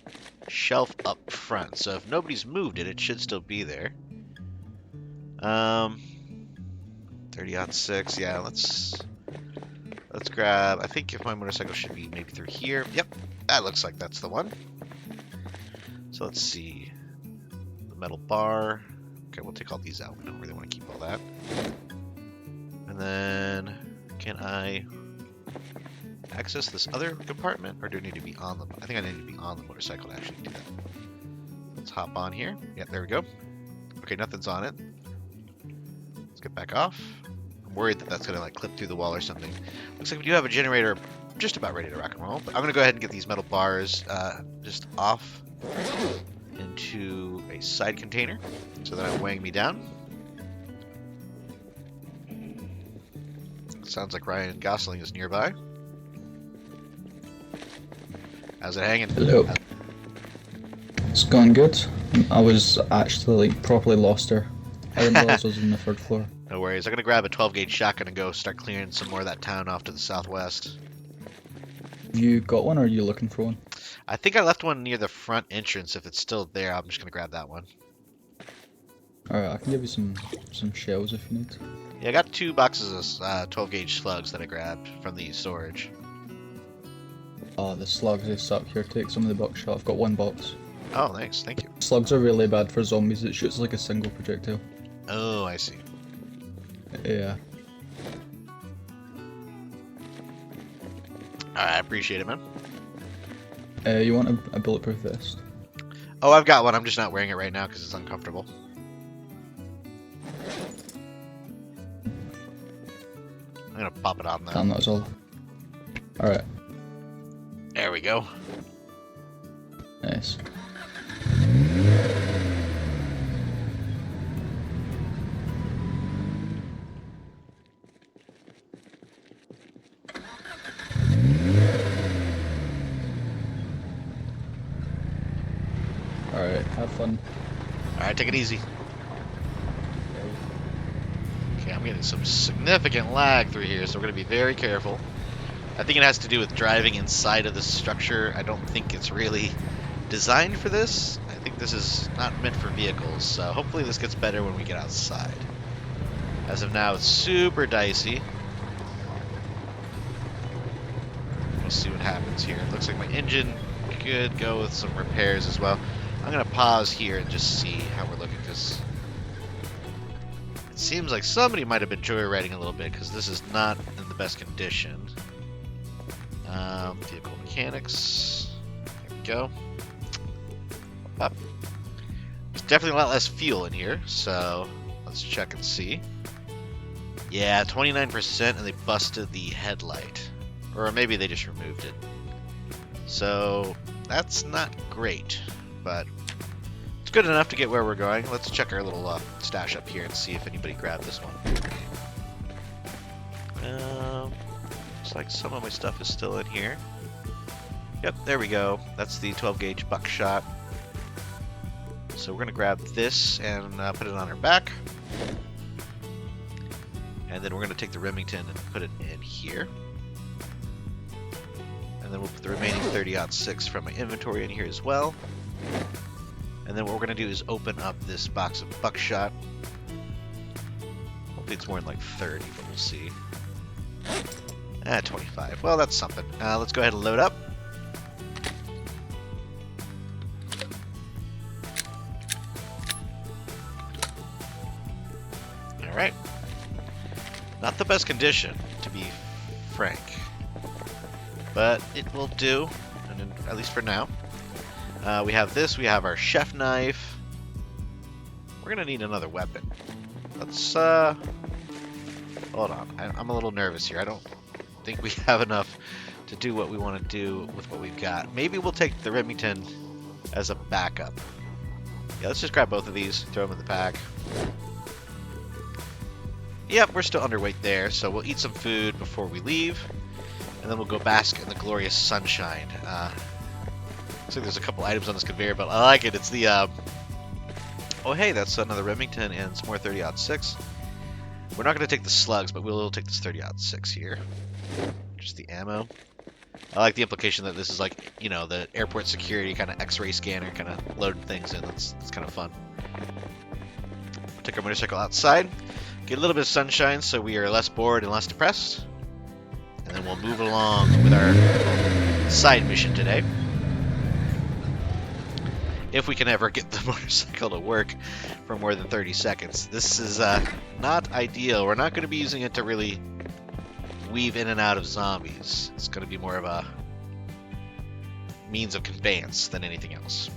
shelf up front. So if nobody's moved it, it should still be there. 30-06. Yeah, let's grab. I think if my motorcycle should be maybe through here. Yep, that looks like that's the one. So let's see. Metal bar. Okay, we'll take all these out. We don't really want to keep all that. And then, can I access this other compartment, or do I need to be on the? I think I need to be on the motorcycle to actually do that. Let's hop on here. Yeah, there we go. Okay, nothing's on it. Let's get back off. I'm worried that that's gonna like clip through the wall or something. Looks like we do have a generator just about ready to rock and roll. But I'm gonna go ahead and get these metal bars just off into a side container so they're not weighing me down. Sounds like Ryan Gosling is nearby. How's it hanging? Hello. It's going good. I was actually like properly lost her. I didn't realize I was on the 3rd floor. No worries. I'm gonna grab a 12 gauge shotgun and go start clearing some more of that town off to the southwest. Have you got one, or are you looking for one? I think I left one near the front entrance. If it's still there, I'm just gonna grab that one. Alright, I can give you some shells if you need. Yeah, I got 2 boxes of 12 gauge slugs that I grabbed from the storage. Oh, the slugs they suck. Here, take some of the buckshot. I've got 1 box. Oh, thanks. Thank you. Slugs are really bad for zombies. It shoots like a single projectile. Oh, I see. Yeah. I appreciate it, man. You want a bulletproof vest? Oh, I've got one. I'm just not wearing it right now because it's uncomfortable. I'm gonna pop it on though. Damn, that was all. Alright. There we go. Nice. Alright, have fun. Alright, take it easy. I'm getting some significant lag through here, so we're going to be very careful. I think it has to do with driving inside of the structure. I don't think it's really designed for this. I think this is not meant for vehicles, so hopefully this gets better when we get outside. As of now, it's super dicey. We'll see what happens here. It looks like my engine could go with some repairs as well. I'm going to pause here and just see how we're looking, because it seems like somebody might have been joyriding a little bit, because this is not in the best condition. Vehicle mechanics. There we go. Up. There's definitely a lot less fuel in here, so let's check and see. Yeah, 29%, and they busted the headlight. Or maybe they just removed it. So that's not great, but it's good enough to get where we're going. Let's check our little stash up here and see if anybody grabbed this one. Looks like some of my stuff is still in here. Yep, there we go. That's the 12 gauge buckshot. So we're going to grab this and put it on our back. And then we're going to take the Remington and put it in here. And then we'll put the remaining 30-06 from my inventory in here as well. And then what we're going to do is open up this box of buckshot. Hopefully it's more than like 30, but we'll see. 25. Well, that's something. Let's go ahead and load up. Alright. Not the best condition, to be frank. But it will do, at least for now. We have this, we have our chef knife. We're gonna need another weapon. Let's, hold on. I'm a little nervous here. I don't think we have enough to do what we want to do with what we've got. Maybe we'll take the Remington as a backup. Yeah, let's just grab both of these, throw them in the pack. Yep, we're still underweight there, so we'll eat some food before we leave, and then we'll go bask in the glorious sunshine. Looks like there's a couple items on this conveyor belt. I like it. It's the, oh hey, that's another Remington and some more 30-06. We're not going to take the slugs, but we'll take this 30-06 here. Just the ammo. I like the implication that this is like, you know, the airport security kind of x-ray scanner kind of loading things in. That's kind of fun. We'll take our motorcycle outside. Get a little bit of sunshine so we are less bored and less depressed. And then we'll move along with our side mission today. If we can ever get the motorcycle to work for more than 30 seconds. This is not ideal. We're not going to be using it to really weave in and out of zombies. It's going to be more of a means of conveyance than anything else.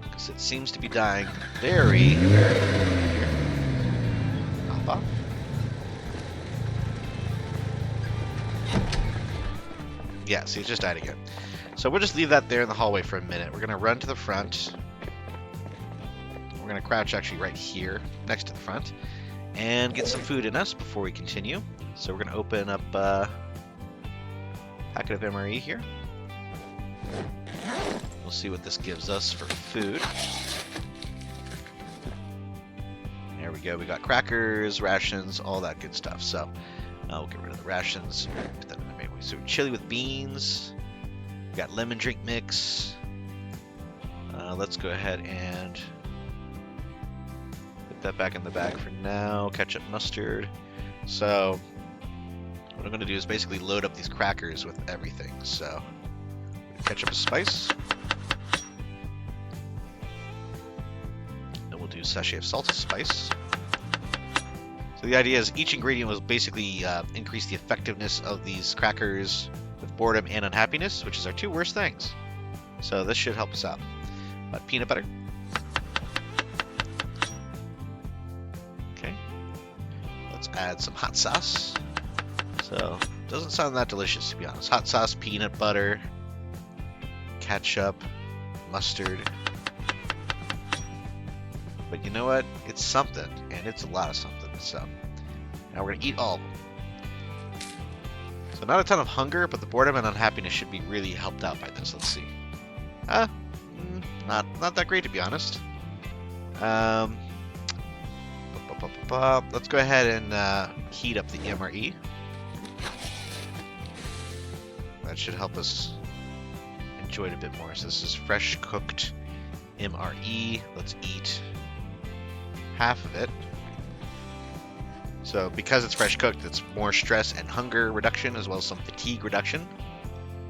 Because it seems to be dying very, very quickly here. Alpha. Yeah, see, it just died again. So we'll just leave that there in the hallway for a minute. We're going to run to the front. We're going to crouch actually right here next to the front and get some food in us before we continue. So we're going to open up a packet of MRE here. We'll see what this gives us for food. There we go. We got crackers, rations, all that good stuff. So we'll get rid of the rations. Put that in the main way. So chili with beans. We got lemon drink mix. Let's go ahead and put that back in the bag for now. Ketchup, mustard. So what I'm going to do is basically load up these crackers with everything. So ketchup is spice. Then we'll do sachet of salt is spice. So the idea is each ingredient will basically increase the effectiveness of these crackers with boredom and unhappiness, which is our two worst things. So this should help us out. But peanut butter. Okay. Let's add some hot sauce. So it doesn't sound that delicious, to be honest. Hot sauce, peanut butter, ketchup, mustard. But you know what? It's something, and it's a lot of something. So now we're going to eat all of them. So not a ton of hunger, but the boredom and unhappiness should be really helped out by this. Let's see. Not that great, to be honest. Um, let's go ahead and heat up the MRE. That should help us enjoy it a bit more. So this is fresh cooked MRE. Let's eat half of it. So because it's fresh cooked, it's more stress and hunger reduction as well as some fatigue reduction.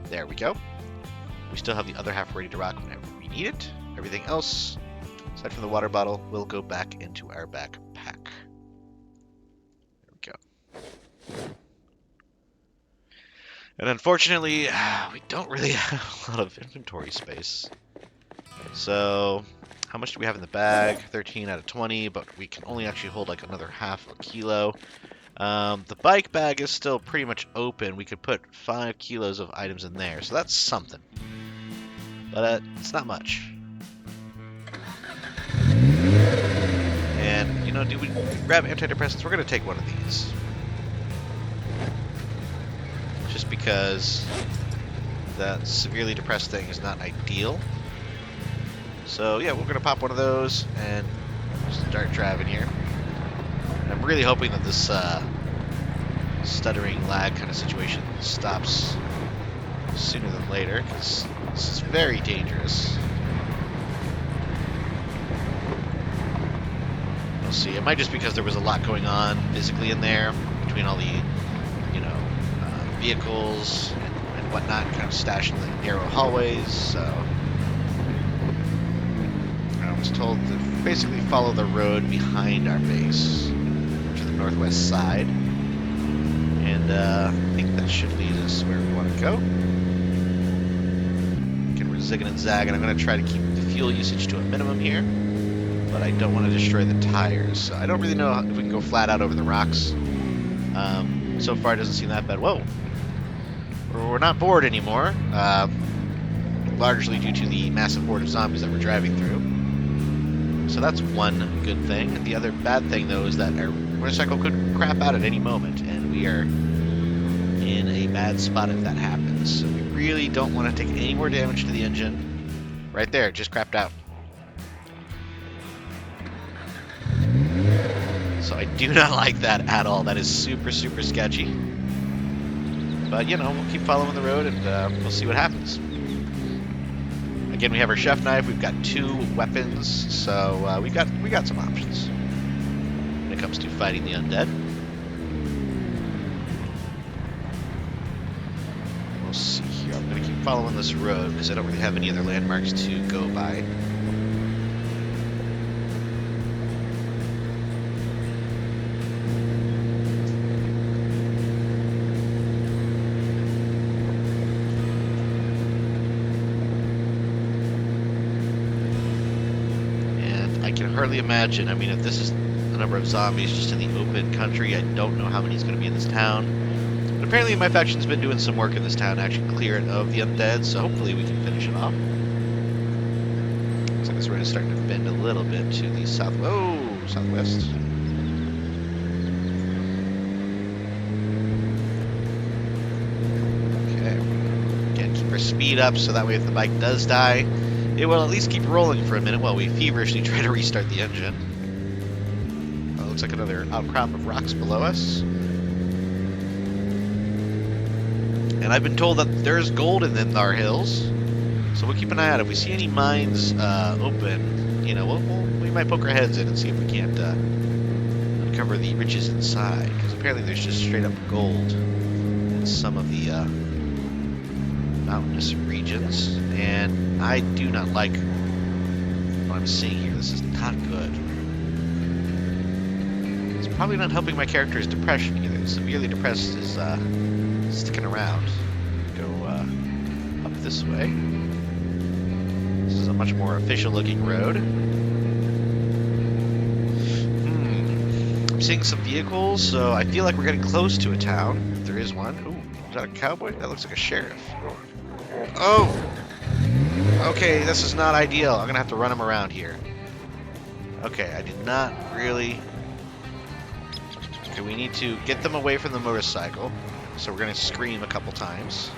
There we go. We still have the other half ready to rock whenever we need it. Everything else, aside from the water bottle, will go back into our backpack. There we go. And unfortunately, we don't really have a lot of inventory space. So, how much do we have in the bag? 13 out of 20, but we can only actually hold like another half a kilo. The bike bag is still pretty much open. We could put 5 kilos of items in there, so that's something. But it's not much. And, you know, do we grab antidepressants? We're going to take one of these. Just because that severely depressed thing is not ideal. So yeah, we're gonna pop one of those and start driving here. And I'm really hoping that this stuttering lag kind of situation stops sooner than later, because this is very dangerous. We'll see. It might just be because there was a lot going on physically in there between all the, you know, vehicles and whatnot, kind of stashed in the narrow hallways. So I was told to basically follow the road behind our base to the northwest side, and I think that should lead us where we want to go. Again, we're zigging and zagging. I'm going to try to keep the fuel usage to a minimum here, but I don't want to destroy the tires. So I don't really know if we can go flat out over the rocks. So far, it doesn't seem that bad. Whoa. We're not bored anymore, largely due to the massive horde of zombies that we're driving through. So that's one good thing. The other bad thing, though, is that our motorcycle could crap out at any moment, and we are in a bad spot if that happens. So we really don't want to take any more damage to the engine. Right there, it just crapped out. So I do not like that at all. That is super, super sketchy. But, you know, we'll keep following the road, and we'll see what happens. Again, we have our chef knife. We've got 2 weapons, so we got some options when it comes to fighting the undead. We'll see here. I'm going to keep following this road because I don't really have any other landmarks to go by. Hardly imagine. I mean, if this is the number of zombies just in the open country, I don't know how many is going to be in this town. But apparently my faction's been doing some work in this town to actually clear it of the undead, so hopefully we can finish it off. Looks like this road is starting to bend a little bit to the south. Oh, southwest. Okay. Again, keep our speed up so that way if the bike does die, it will at least keep rolling for a minute while we feverishly try to restart the engine. Oh, looks like another outcrop of rocks below us. And I've been told that there's gold in our hills, so we'll keep an eye out. If we see any mines open, you know, we might poke our heads in and see if we can't uncover the riches inside. Because apparently there's just straight up gold in some of the mountainous regions, and I do not like what I'm seeing here. This is not good. It's probably not helping my character's depression either. Severely depressed is sticking around. Go up this way. This is a much more official looking road. I'm seeing some vehicles, so I feel like we're getting close to a town. If there is one. Ooh, is that a cowboy? That looks like a sheriff. Oh! Okay, this is not ideal. I'm gonna have to run him around here. Okay, I did not really... Okay, we need to get them away from the motorcycle. So we're gonna scream a couple times.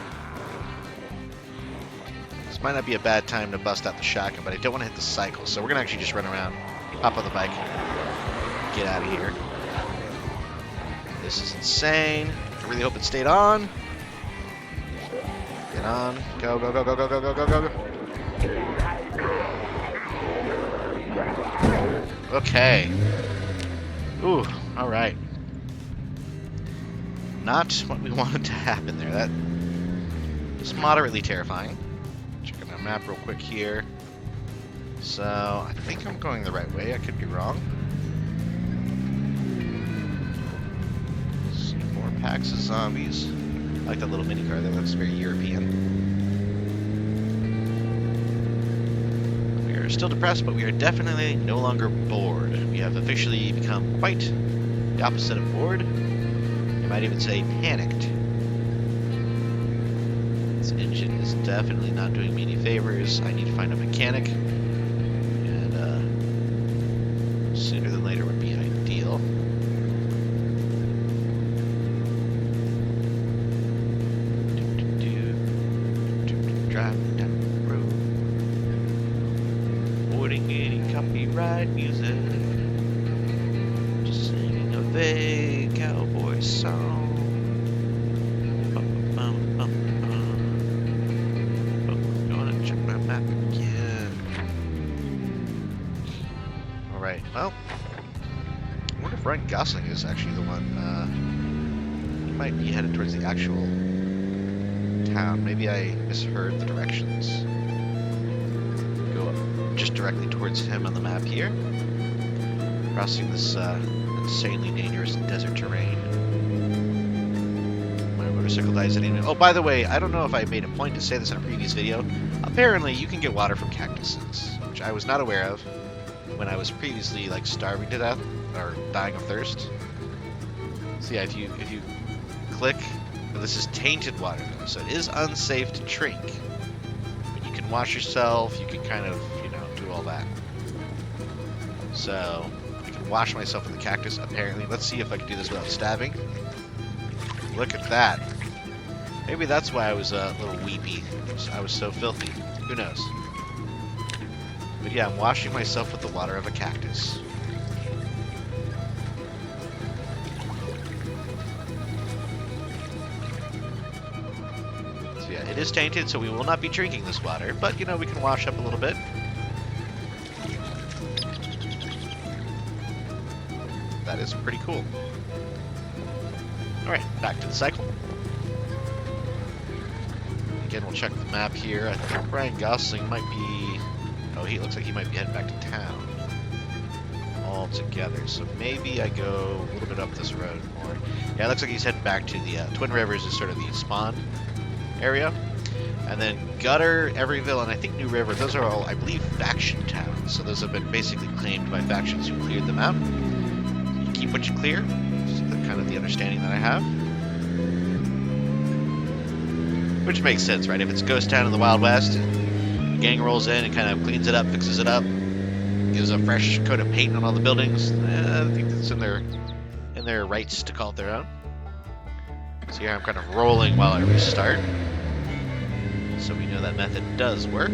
This might not be a bad time to bust out the shotgun, but I don't want to hit the cycle, so we're gonna actually just run around Hop on the bike. Get out of here. This is insane. I really hope it stayed on. Get on. Go, go, go, go, go, go, go, go, go, go. Okay. Ooh, alright. Not what we wanted to happen there. That was moderately terrifying. Checking our map real quick here. So, I think I'm going the right way. I could be wrong. See more packs of zombies. I like that little mini car. That looks very European. We are still depressed, but we are definitely no longer bored. We have officially become quite the opposite of bored. You might even say panicked. This engine is definitely not doing me any favors. I need to find a mechanic. Sooner than later would be ideal. Driving down the road, avoiding any copyright music, just singing a vague cowboy song. Gonna check my map again. Alright, well, I wonder if Ryan Gosling is actually the one, he might be headed towards the actual town. Maybe I misheard the directions. Go up just directly towards him on the map here. Crossing this insanely dangerous desert terrain. My motorcycle dies at any minute. Oh, by the way, I don't know if I made a point to say this in a previous video. Apparently, you can get water from cactuses, which I was not aware of when I was previously like starving to death or dying of thirst. So yeah, if you click, this is tainted water though, so it is unsafe to drink. But you can wash yourself, you can kind of, you know, do all that. So I can wash myself in the cactus apparently. Let's see if I can do this without stabbing. Look at that. Maybe that's why I was a little weepy. I was so filthy. Who knows? But yeah, I'm washing myself with the water of a cactus. So yeah, it is tainted, so we will not be drinking this water, but you know, we can wash up a little bit. That is pretty cool. Alright, back to the cycle. Again, we'll check the map here. I think Ryan Gosling might be... Oh, he looks like he might be heading back to town all together. So maybe I go a little bit up this road more. Yeah, it looks like he's heading back to the Twin Rivers is sort of the spawn area. And then Gutter, Everyville, and I think New River, those are all, I believe, faction towns. So those have been basically claimed by factions who cleared them out. You keep what you clear. That's kind of the understanding that I have. Which makes sense, right? If it's a ghost town in the Wild West, and the gang rolls in and kind of cleans it up, fixes it up, gives a fresh coat of paint on all the buildings, I think that's in their rights to call it their own. So here I'm kind of rolling while I restart. So we know that method does work.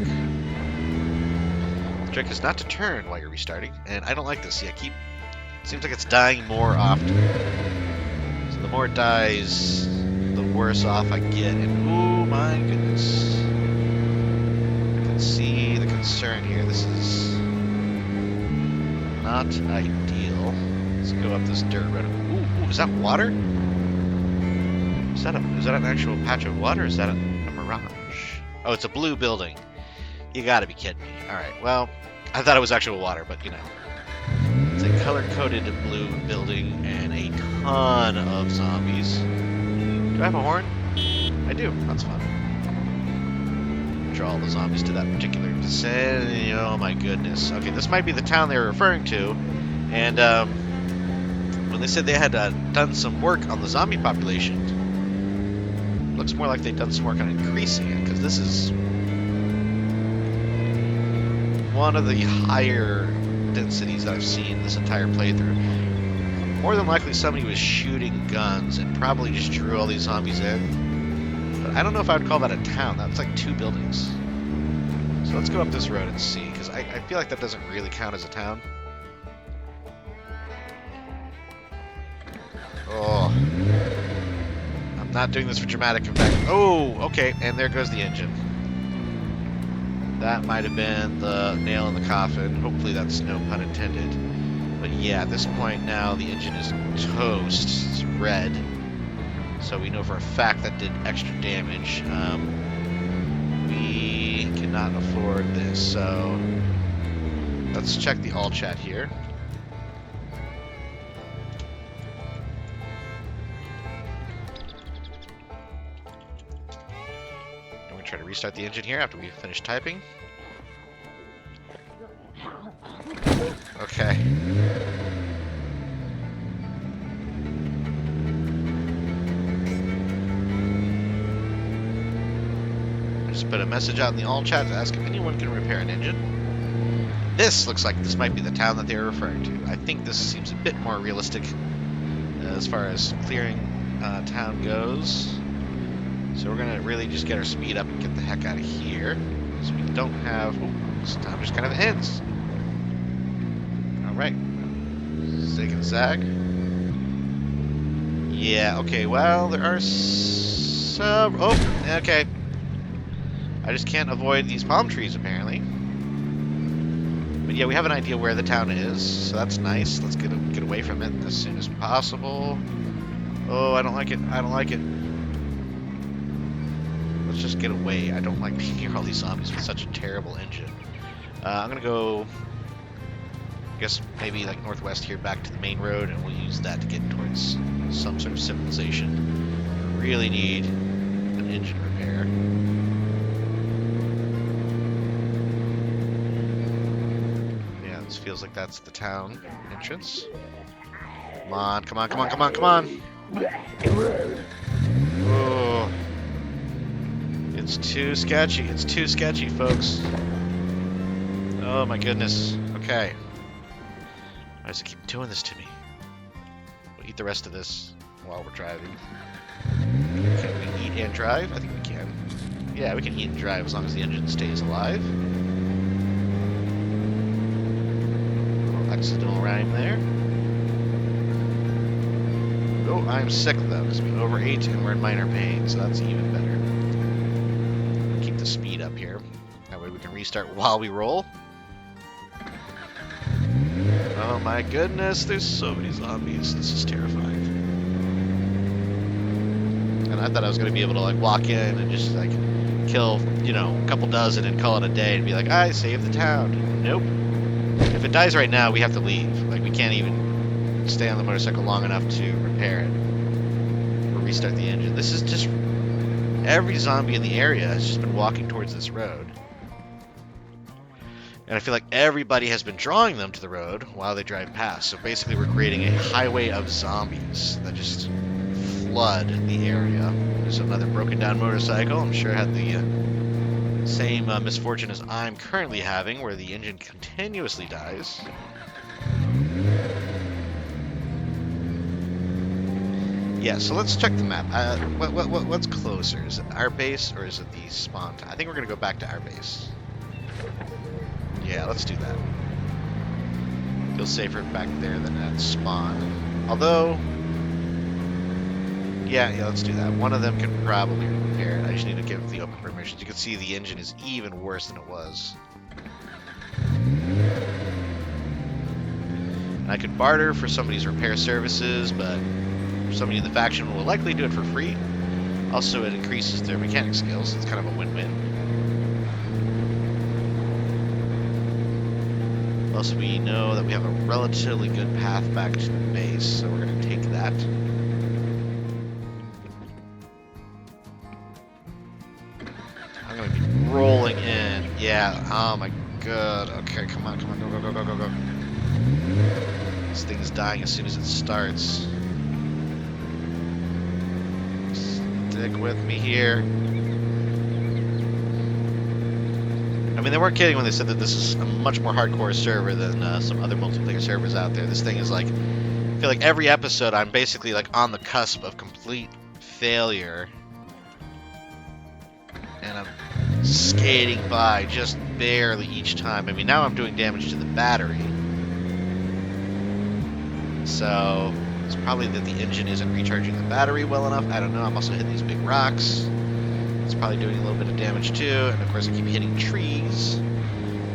The trick is not to turn while you're restarting, and I don't like this. See, it seems like it's dying more often. So the more it dies, the worse off I get, and oh my goodness. I can see the concern here. This is not ideal. Let's go up this dirt road. Ooh, is that water? Is that an actual patch of water, or is that a mirage? Oh, it's a blue building. You gotta be kidding me. Alright, well, I thought it was actual water, but you know. It's a color-coded blue building and a ton of zombies. Do I have a horn? I do. That's fun. Draw all the zombies to that particular vicinity. Oh my goodness. Okay, this might be the town they were referring to. And when they said they had done some work on the zombie population, looks more like they've done some work on increasing it, because this is one of the higher densities that I've seen this entire playthrough. More than likely somebody was shooting guns and probably just drew all these zombies in. But I don't know if I would call that a town. That's like 2 buildings. So let's go up this road and see, because I feel like that doesn't really count as a town. Oh. I'm not doing this for dramatic effect. Oh, okay, and there goes the engine. That might have been the nail in the coffin. Hopefully that's no pun intended. But yeah, at this point now, the engine is toast. It's red. So we know for a fact that did extra damage. We cannot afford this, so let's check the all chat here. I'm going to try to restart the engine here after we finish typing. Okay. Just put a message out in the all chat to ask if anyone can repair an engine. This looks like this might be the town that they were referring to. I think this seems a bit more realistic as far as clearing town goes. So we're gonna really just get our speed up and get the heck out of here. So we don't have. Oh, this time just kind of ends. All right. Zig and zag. Yeah. Okay. Well, there are some. Oh. Okay. I just can't avoid these palm trees apparently. But yeah, we have an idea where the town is, so that's nice. Let's get away from it as soon as possible. Oh, I don't like it. I don't like it. Let's just get away. I don't like being near all these zombies with such a terrible engine. I'm gonna go, I guess maybe like northwest here back to the main road, and we'll use that to get towards some sort of civilization. Really need an engine repair. This feels like that's the town entrance. Come on, come on, come on, come on, come on! Oh. It's too sketchy. It's too sketchy, folks. Oh my goodness. Okay. Why does it keep doing this to me? We'll eat the rest of this while we're driving. Can we eat and drive? I think we can. Yeah, we can eat and drive as long as the engine stays alive. Accidental rhyme there. Oh, I'm sick though, because we overate and we're in minor pain, so that's even better. Keep the speed up here. That way we can restart while we roll. Oh my goodness, there's so many zombies. This is terrifying. And I thought I was going to be able to like walk in and just like kill, you know, a couple dozen and call it a day and be like, I saved the town. Nope. If it dies right now, we have to leave. Like, we can't even stay on the motorcycle long enough to repair it or restart the engine. This is just... Every zombie in the area has just been walking towards this road. And I feel like everybody has been drawing them to the road while they drive past. So basically we're creating a highway of zombies that just flood the area. There's another broken down motorcycle. I'm sure it had the... same misfortune as I'm currently having, where the engine continuously dies. Yeah, so let's check the map. What's closer? Is it our base or is it the spawn town? I think we're gonna go back to our base. Yeah, let's do that. Feels safer back there than at spawn. Although, yeah, let's do that. One of them can probably repair it. I just need to give the open permissions. You can see the engine is even worse than it was. And I could barter for somebody's repair services, but somebody in the faction will likely do it for free. Also, it increases their mechanic skills. So it's kind of a win-win. Plus, we know that we have a relatively good path back to the base, so we're going to take that. I'm going to be rolling in. Yeah, oh my god. Okay, come on, go, go, go, go, go, go. This thing is dying as soon as it starts. Stick with me here. I mean, they weren't kidding when they said that this is a much more hardcore server than some other multiplayer servers out there. This thing is like, I feel like every episode I'm basically like on the cusp of complete failure. And I'm skating by just barely each time. I mean, now I'm doing damage to the battery. So, It's probably that the engine isn't recharging the battery well enough. I don't know. I'm also hitting these big rocks. It's probably doing a little bit of damage too. And of course I keep hitting trees,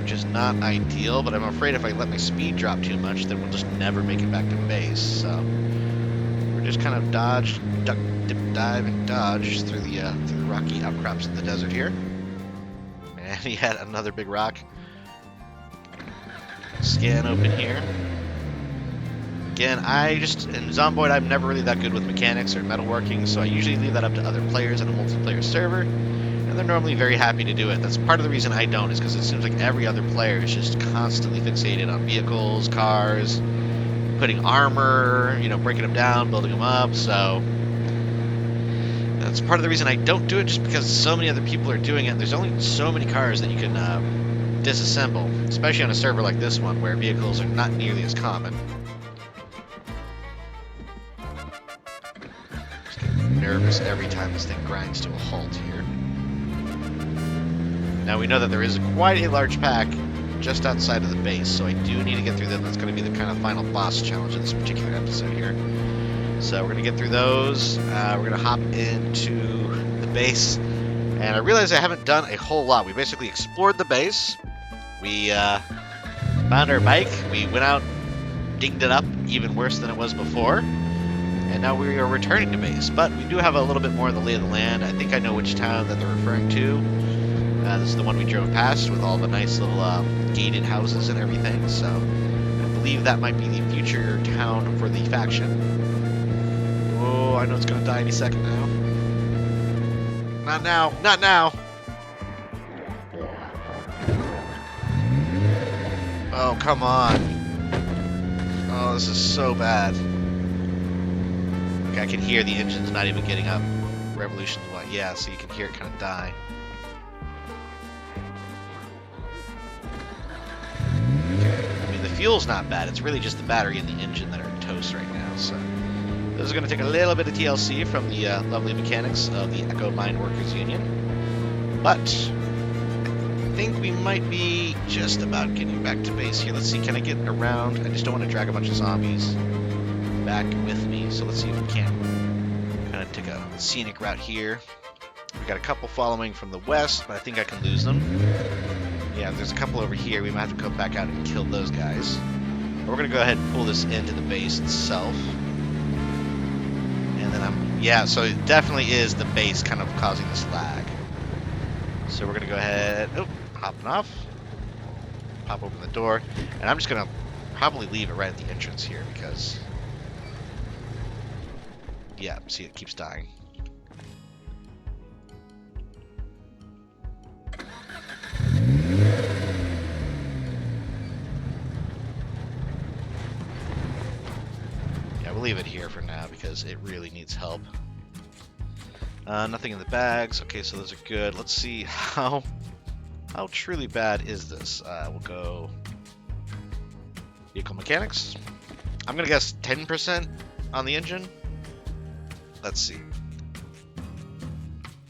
which is not ideal, but I'm afraid if I let my speed drop too much, then we'll just never make it back to base. So we're just kind of dodge, duck, dip, dive, and dodge through the rocky outcrops of the desert here. And yet another big rock. Scan open here. Again, in Zomboid, I'm never really that good with mechanics or metalworking, so I usually leave that up to other players on a multiplayer server, and they're normally very happy to do it. That's part of the reason I don't, is because it seems like every other player is just constantly fixated on vehicles, cars, putting armor, breaking them down, building them up, so that's part of the reason I don't do it, just because so many other people are doing it. There's only so many cars that you can disassemble, especially on a server like this one, where vehicles are not nearly as common. Nervous every time this thing grinds to a halt here. Now we know that there is quite a large pack just outside of the base, so I do need to get through them. That's going to be the kind of final boss challenge of this particular episode here. So we're going to get through those. We're going to hop into the base, and I realize I haven't done a whole lot. We basically explored the base. We found our bike. We went out, dinged it up even worse than it was before. And now we are returning to base, but we do have a little bit more of the lay of the land. I think I know which town that they're referring to. This is the one we drove past with all the nice little gated houses and everything, so I believe that might be the future town for the faction. Oh, I know it's going to die any second now. Not now, not now! Oh, come on. Oh, this is so bad. I can hear the engine's not even getting up. Revolution's what? Yeah, so you can hear it kind of die. I mean, the fuel's not bad. It's really just the battery and the engine that are toast right now. So this is going to take a little bit of TLC from the lovely mechanics of the Echo Mine Workers Union. But I think we might be just about getting back to base here. Let's see, can I get around? I just don't want to drag a bunch of zombies back with me, so let's see if we can kind of take a scenic route here. We got a couple following from the west, but I think I can lose them. Yeah, there's a couple over here. We might have to come back out and kill those guys. But we're gonna go ahead and pull this into the base itself. And then so it definitely is the base kind of causing this lag. So we're gonna go ahead, hopping off, pop open the door, and I'm just gonna probably leave it right at the entrance here because yeah, see, it keeps dying. Yeah, we'll leave it here for now because it really needs help. Nothing in the bags. Okay, so those are good. Let's see how truly bad is this. We'll go vehicle mechanics. I'm gonna guess 10% on the engine. Let's see.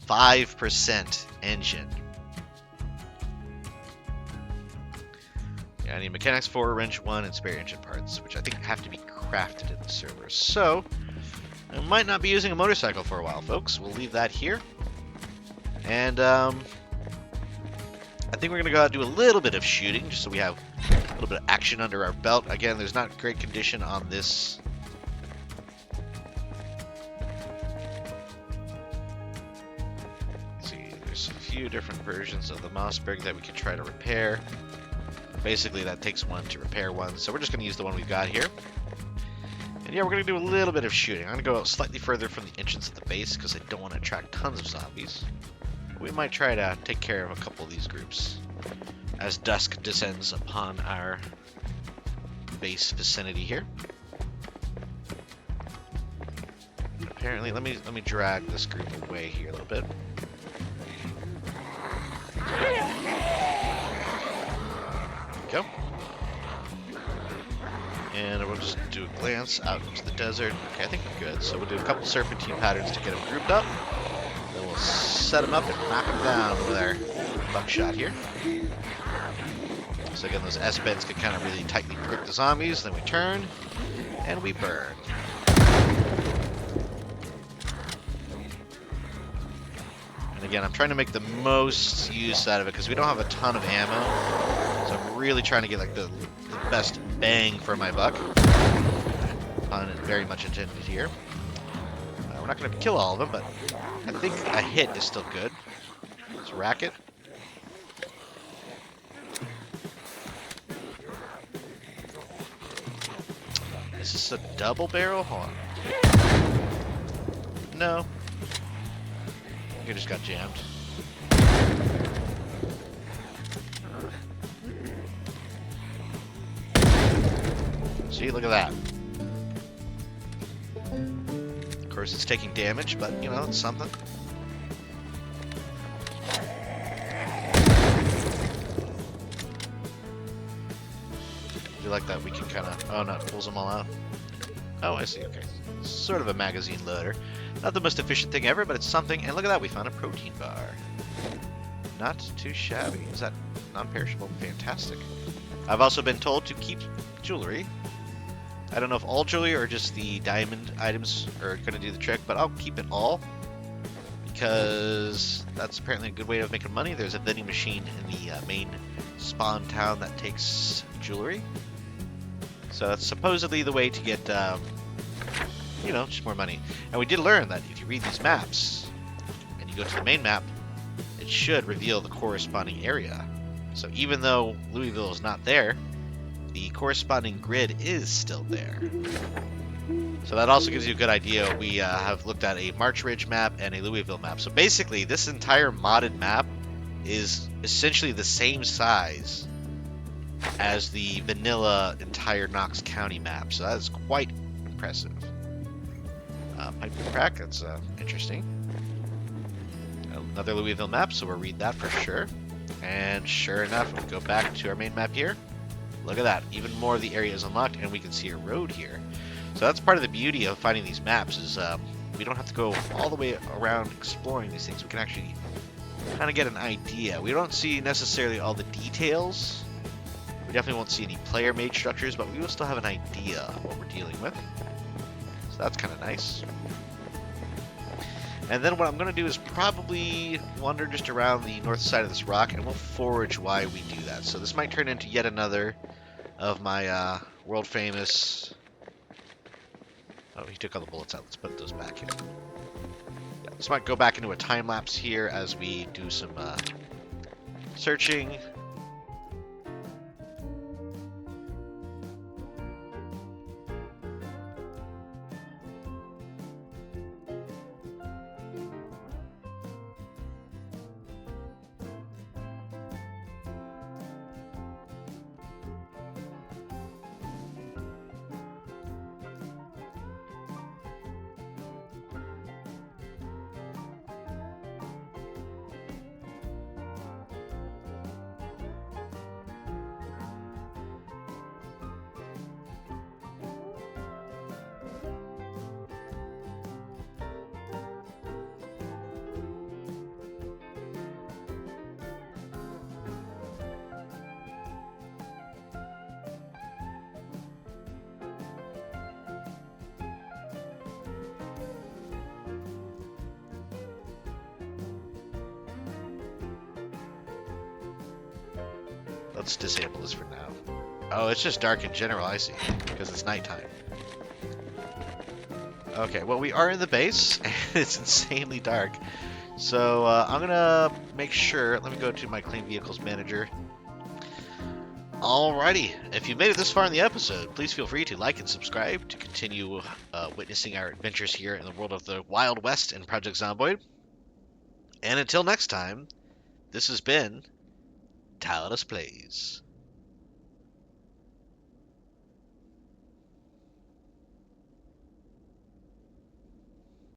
5% engine. Yeah, I need mechanics 4, wrench 1, and spare engine parts, which I think have to be crafted in the server. So, I might not be using a motorcycle for a while, folks. We'll leave that here. And, I think we're going to go out and do a little bit of shooting, just so we have a little bit of action under our belt. Again, there's not great condition on this few different versions of the Mossberg that we can try to repair. Basically, that takes one to repair one, so we're just going to use the one we've got here. And yeah, we're going to do a little bit of shooting. I'm going to go slightly further from the entrance of the base because I don't want to attract tons of zombies. We might try to take care of a couple of these groups as dusk descends upon our base vicinity here. Apparently, let me drag this group away here a little bit. Go. And we'll just do a glance out into the desert. Okay, I think we're good. So we'll do a couple serpentine patterns to get them grouped up. Then we'll set them up and knock them down with our buckshot here. So again, those S-bends can kind of really tightly grip the zombies. Then we turn and we burn. again, I'm trying to make the most use out of it because we don't have a ton of ammo. So I'm really trying to get like the best bang for my buck. Pun very much intended here. We're not going to kill all of them, but I think a hit is still good. Let's rack it. Is this a double barrel? Hold on. No. You just got jammed. See, look at that. Of course, it's taking damage, but, you know, it's something. I do like that we can kind of... Oh, no, it pulls them all out. Oh, I see, okay. Sort of a magazine loader. Not the most efficient thing ever, but it's something. And look at that, we found a protein bar. Not too shabby. Is that non-perishable? Fantastic. I've also been told to keep jewelry. I don't know if all jewelry or just the diamond items are going to do the trick, but I'll keep it all because that's apparently a good way of making money. There's a vending machine in the main spawn town that takes jewelry. So that's supposedly the way to get, you know, just more money. And we did learn that if you read these maps and you go to the main map, it should reveal the corresponding area. So even though Louisville is not there, the corresponding grid is still there. So that also gives you a good idea. We have looked at a March Ridge map and a Louisville map. So basically, this entire modded map is essentially the same size as the vanilla entire Knox County map. So that is quite impressive. Pipe crack, that's interesting. Another Louisville map, so we'll read that for sure. And sure enough, we go back to our main map here. Look at that, even more of the area is unlocked, and we can see a road here. So that's part of the beauty of finding these maps is we don't have to go all the way around exploring these things. We can actually kind of get an idea. We don't see necessarily all the details. We definitely won't see any player-made structures, but we will still have an idea of what we're dealing with. So that's kind of nice. And then what I'm going to do is probably wander just around the north side of this rock, and we'll forage why we do that. So this might turn into yet another of my world-famous... Oh, he took all the bullets out. Let's put those back here. Yeah, this might go back into a time-lapse here as we do some searching. Let's disable this for now. Oh, it's just dark in general, I see, because it's nighttime. Okay, well, we are in the base, and it's insanely dark. So, I'm gonna make sure, let me go to my Clean Vehicles Manager. Alrighty, if you made it this far in the episode, please feel free to like and subscribe to continue witnessing our adventures here in the world of the Wild West and Project Zomboid. And until next time, this has been Tallidus Plays.